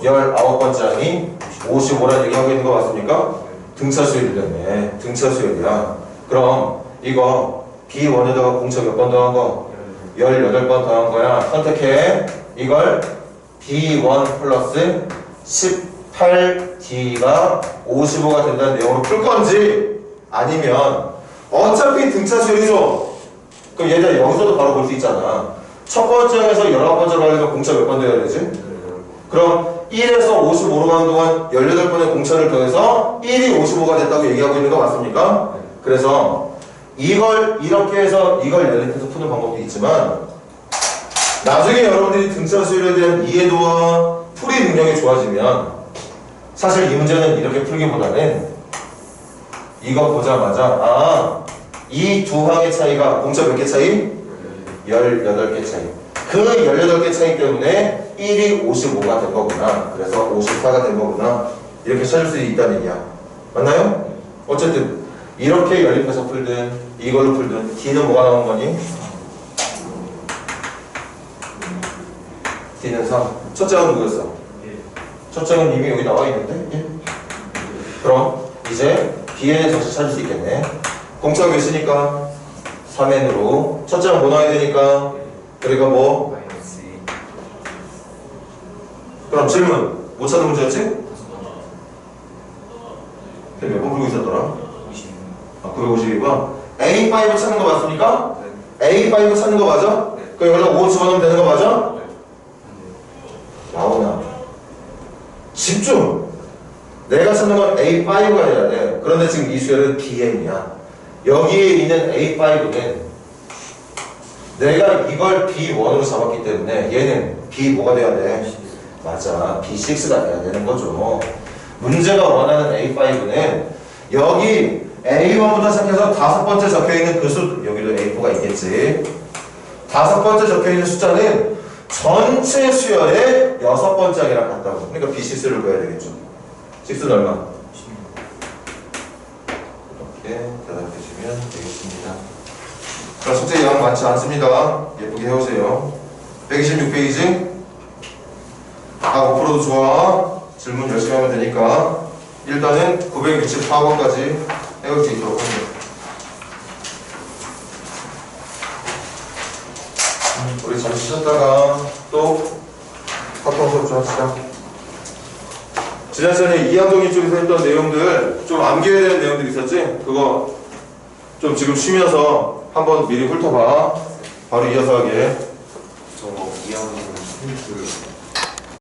19번째니 55라는 얘기하고 있는 거 맞습니까? 등차 수열이 됐네. 등차 수열이야. 그럼 이거 B1에다가 공차 몇 번 더한 거? 18번 더한 거야. 선택해. 이걸 B1 플러스 18D가 55가 된다는 내용으로 풀 건지 아니면 어차피 등차 수열이죠. 그럼 얘들 여기서도 바로 볼 수 있잖아. 첫 번째에서 19번째로 가려면 공차 몇 번 더해야 되지? 그럼 1에서 55로 가는 동안 18번의 공차를 더해서 1이 55가 됐다고 얘기하고 있는 거 맞습니까? 그래서 이걸 이렇게 해서 이걸 연립해서 푸는 방법도 있지만 나중에 여러분들이 등차 수열에 대한 이해도와 풀이 능력이 좋아지면 사실 이 문제는 이렇게 풀기보다는 이거 보자마자 이 두 항의 차이가 공차 몇 개 차이? 18개 차이. 그 18개 차이 때문에 1이 55가 된 거구나. 그래서 54가 된 거구나. 이렇게 찾을 수 있다는 얘기야. 맞나요? 어쨌든 이렇게 연립해서 풀든 이걸로 풀든 D는 뭐가 나온 거니? D는 3. 첫째 항은 누구였어? 첫째 항은 이미 여기 나와 있는데? 1. 그럼 이제 Bn의 정식 찾을 수 있겠네. 공차가 몇이니까? 3n으로 첫째 항 뭐 나와야 되니까? 그러니까 뭐? 그럼 질문 못 찾는 문제였지? 몇 번 풀고 있었더라? 952번. A5 찾는 거 맞습니까? A5 찾는 거 맞아? 그럼 여기다 5 집어넣으면 되는 거 맞아? 나오나? 집중! 내가 찾는 건 A5가 돼야 돼. 그런데 지금 이 수열은 BN이야. 여기에 있는 A5는 내가 이걸 B1으로 잡았기 때문에 얘는 B 뭐가 돼야 돼? 맞아. B6가 돼야 되는 거죠. 문제가 원하는 A5는 여기 A1부터 시작해서 5번째 적혀있는 그 여기도 A4가 있겠지. 5번째 적혀있는 숫자는 전체 수열의 6번째 항이랑 같다고. 그러니까 B6를 구해야 되겠죠. 6는 얼마? 이렇게 대답해 주시면 되겠습니다. 자, 숙제 양 많지 않습니다. 예쁘게 해오세요. 126페이지. 다 5%도 좋아. 질문 열심히 하면 되니까. 일단은 964번까지 해올 수 있도록 합니다. 우리 잠시 쉬었다가 또 카톡 수업 좀 합시다. 지난 시간에 이항동이 쪽에서 했던 내용들 좀 암기해야 되는 내용들 있었지? 그거 좀 지금 쉬면서 한번 미리 훑어봐. 바로 이어서 하게. 저 이항동